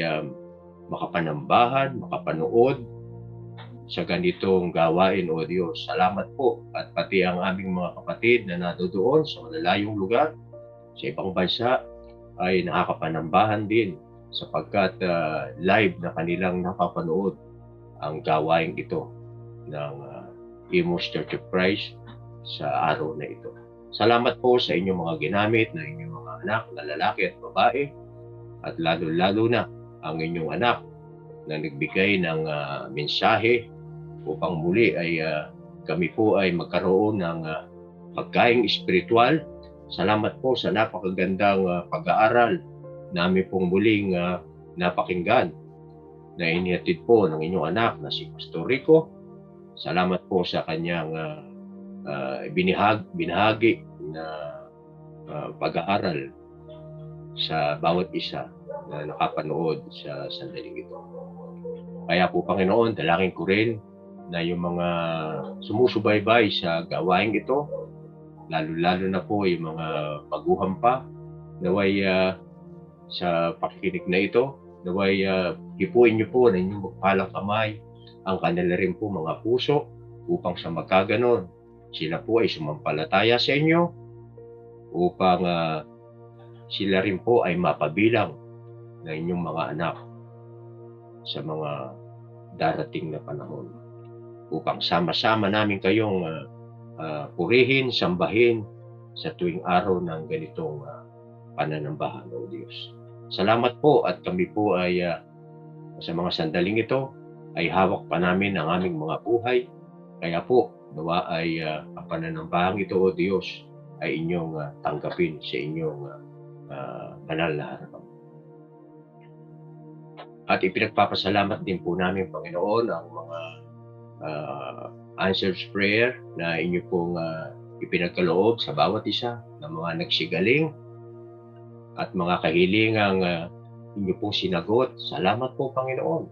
makapanambahan, makapanood sa ganitong gawain, O Diyos. Salamat po at pati ang aming mga kapatid na nadodoon sa malalayong lugar, sa ibang bansa, ay nakakapanambahan din sapagkat live na kanilang napapanood ang gawain ito ng Imus Church of Christ sa araw na ito. Salamat po sa inyong mga ginamit na inyong mga anak na lalaki at babae, at lalo-lalo na ang inyong anak na nagbigay ng mensahe upang muli ay kami po ay magkaroon ng pagkaing espiritual. Salamat po sa napakagandang pag-aaral namin pong muling napakinggan na inihatid po ng inyong anak na si Pastor Rico. Salamat po sa kanyang binahagi na pag-aaral sa bawat isa na nakapanood sa sandaling ito. Kaya po, Panginoon, dalangin ko rin na yung mga sumusubaybay sa gawain ito, lalo-lalo na po yung mga baguhan pa, naway sa pakikinig na ito, naway hipuin niyo po na inyong magpalang kamay ang kanila rin po mga puso upang sa magkaganon sila po ay sumampalataya sa inyo upang sila rin po ay mapabilang na inyong mga anak sa mga darating na panahon, upang sama-sama namin kayong purihin, sambahin sa tuwing araw ng ganitong pananambahan, O Diyos. Salamat po, at kami po ay sa mga sandaling ito ay hawak pa namin ang aming mga buhay. Kaya po, nawa ay ang pananambahang ito, O Diyos, ay inyong tanggapin sa inyong banal na harapan. At ipinagpapasalamat din po namin, Panginoon, ang mga answered prayer na inyo pong ipinagkaloob sa bawat isa ng mga nagsigaling at mga kahilingang inyo pong sinagot. Salamat po, Panginoon.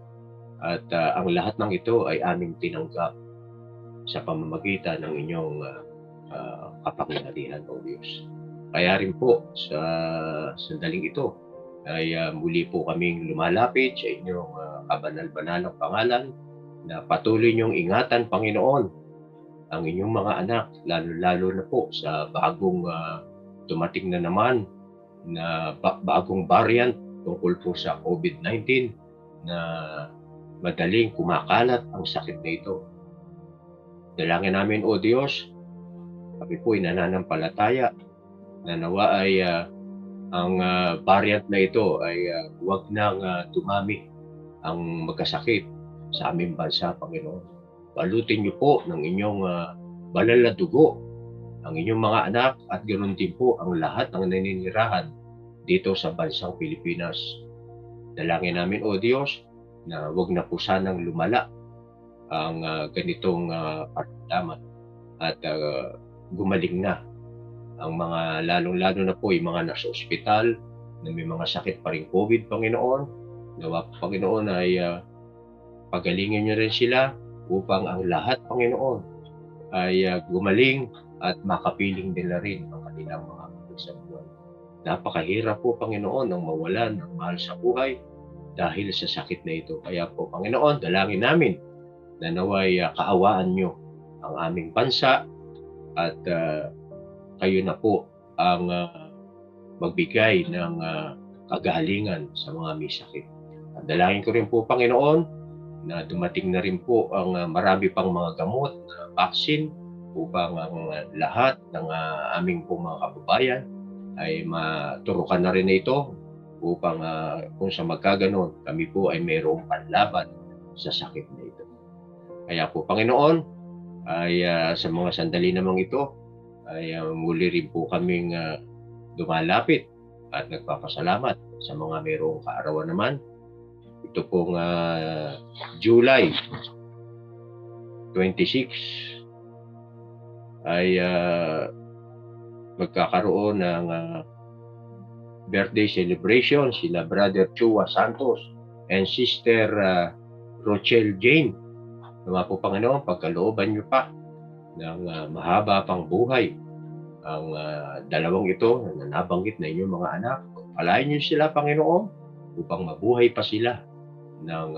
At ang lahat ng ito ay aming tinanggap sa pamamagitan ng inyong kapangyarihan, O Diyos. Kaya rin po sa sandaling ito ay muli po kaming lumalapit sa inyong kabanal-banalang pangalan na patuloy niyong ingatan, Panginoon, ang inyong mga anak, lalo-lalo na po sa bagong dumating na naman na bagong variant tungkol po sa COVID-19 na madaling kumakalat ang sakit na ito. Dalangin namin, O Diyos, kami po ay nananampalataya na nawa ay ang variant na ito ay huwag nang dumami ang magkasakit sa aming bansa, Panginoon. Balutin niyo po ng inyong banal na dugo ang inyong mga anak, at ganoon din po ang lahat ng naninirahan dito sa bansang Pilipinas. Dalangin namin, O Diyos, na huwag na po sanang lumala ang ganitong karamdaman at gumaling na ang mga lalong-lalo na po yung mga nasa ospital na may mga sakit pa rin COVID, Panginoon. Nawa, Panginoon, ay pagalingin niyo rin sila upang ang lahat, Panginoon, ay gumaling at makapiling nila rin ang kanilang mga mahal sa buhay. Napakahirap po, Panginoon, ng mawalan ng mahal sa buhay dahil sa sakit na ito. Kaya po, Panginoon, dalangin namin na naway kaawaan niyo ang aming bansa, at kayo na po ang magbigay ng kagalingan sa mga may sakit. At dalangin ko rin po, Panginoon, na dumating na rin po ang marami pang mga gamot na vaccine upang ang lahat ng aming po mga kababayan ay maturukan na rin na ito upang kung sa magkaganon kami po ay mayroong panlaban sa sakit na ito. Kaya po, Panginoon, ay sa mga sandali namang ito ay muli rin po kaming dumalapit at nagpapasalamat sa mga mayroong kaarawan naman. Ito pong July 26 ay magkakaroon ng birthday celebration sila Brother Chua Santos and Sister Rochelle Jane. Nawa po, Panginoon, pagkalooban niyo pa ng mahaba pang buhay ang dalawang ito na nabanggit na inyong mga anak. Palayan niyo sila, Panginoon, upang mabuhay pa sila ng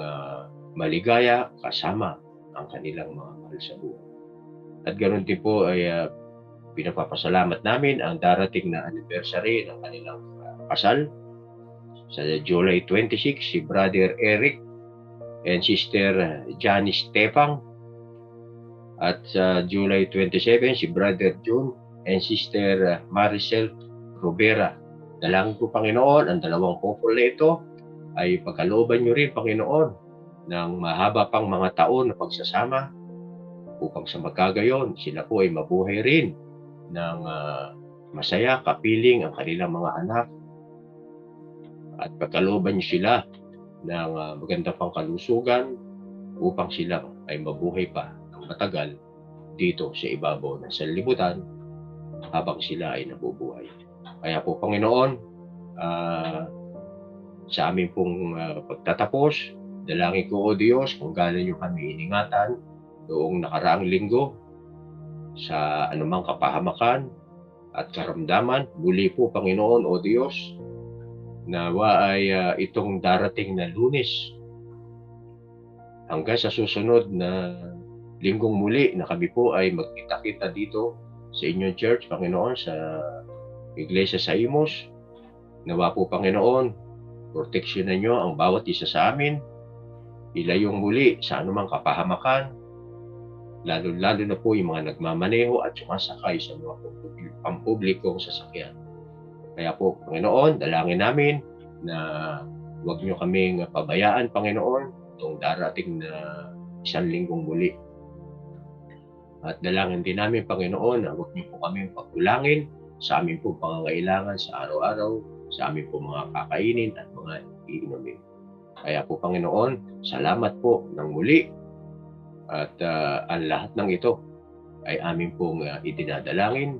maligaya kasama ang kanilang mga mahal sa buhay. At ganoon din po ay pinapapasalamat namin ang darating na anniversary ng kanilang kasal. Sa July 26, si Brother Eric and Sister Janice Tepang At sa July 27, si Brother June and Sister Maricel Rubera. Dalangin ko, Panginoon, ang dalawang couple na ito ay pagkalooban nyo rin, Panginoon, ng mahaba pang mga taon na pagsasama upang sa magkagayon, sila po ay mabuhay rin ng masaya, kapiling ang kanilang mga anak at pagkalooban nyo sila ng magandang pangkalusugan upang sila ay mabuhay pa ng matagal dito sa ibabaw ng sanlibutan habang sila ay nabubuhay. Kaya po, Panginoon, sa aming pong pagtatapos, dalangin ko, O Diyos, kung gaano nyo kami iningatan noong nakaraang linggo sa anumang kapahamakan at karamdaman, muli po, Panginoon, O Diyos, nawa ay itong darating na Lunes hanggang sa susunod na linggong muli na kami po ay magkita-kita dito sa inyong church, Panginoon, sa Iglesia sa Imos. Nawa po, Panginoon, proteksyonan nyo ang bawat isa sa amin, ilayong muli sa anumang kapahamakan, lalo na po yung mga nagmamaneho at sumasakay sa mga pampublikong sasakyan. Kaya po, Panginoon, dalangin namin na huwag nyo kaming pabayaan, Panginoon, itong darating na isang linggong muli. At dalangin din namin, Panginoon, na huwag niyo po kami pagkulangin sa aming po pangangailangan sa araw-araw, sa aming po mga kakainin at mga iinumin. Kaya po, Panginoon, salamat po ng muli. At ang lahat ng ito ay amin pong idinadalangin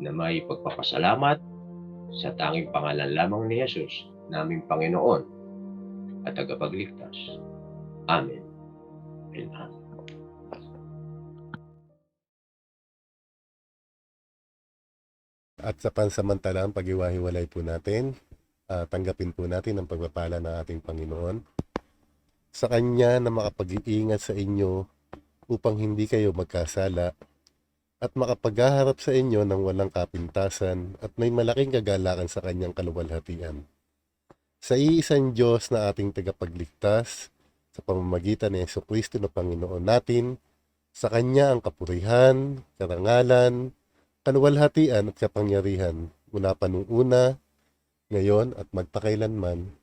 na may pagpapasalamat sa tanging pangalan lamang ni Jesus, naming Panginoon at tagapagligtas. Amen. And amen. At sa pansamantalang pag-iwahiwalay po natin, tanggapin po natin ang pagpapala ng ating Panginoon. Sa Kanya na makapag-iingat sa inyo upang hindi kayo magkasala at makapaghaharap sa inyo ng walang kapintasan at may malaking kagalakan sa Kanyang kaluwalhatian. Sa iisang Diyos na ating tagapagligtas, sa pamamagitan ni Jesucristo na Panginoon natin, sa Kanya ang kapurihan, karangalan, kaluwalhatian at kapangyarihan mula pa nung una, ngayon at magpakailanman.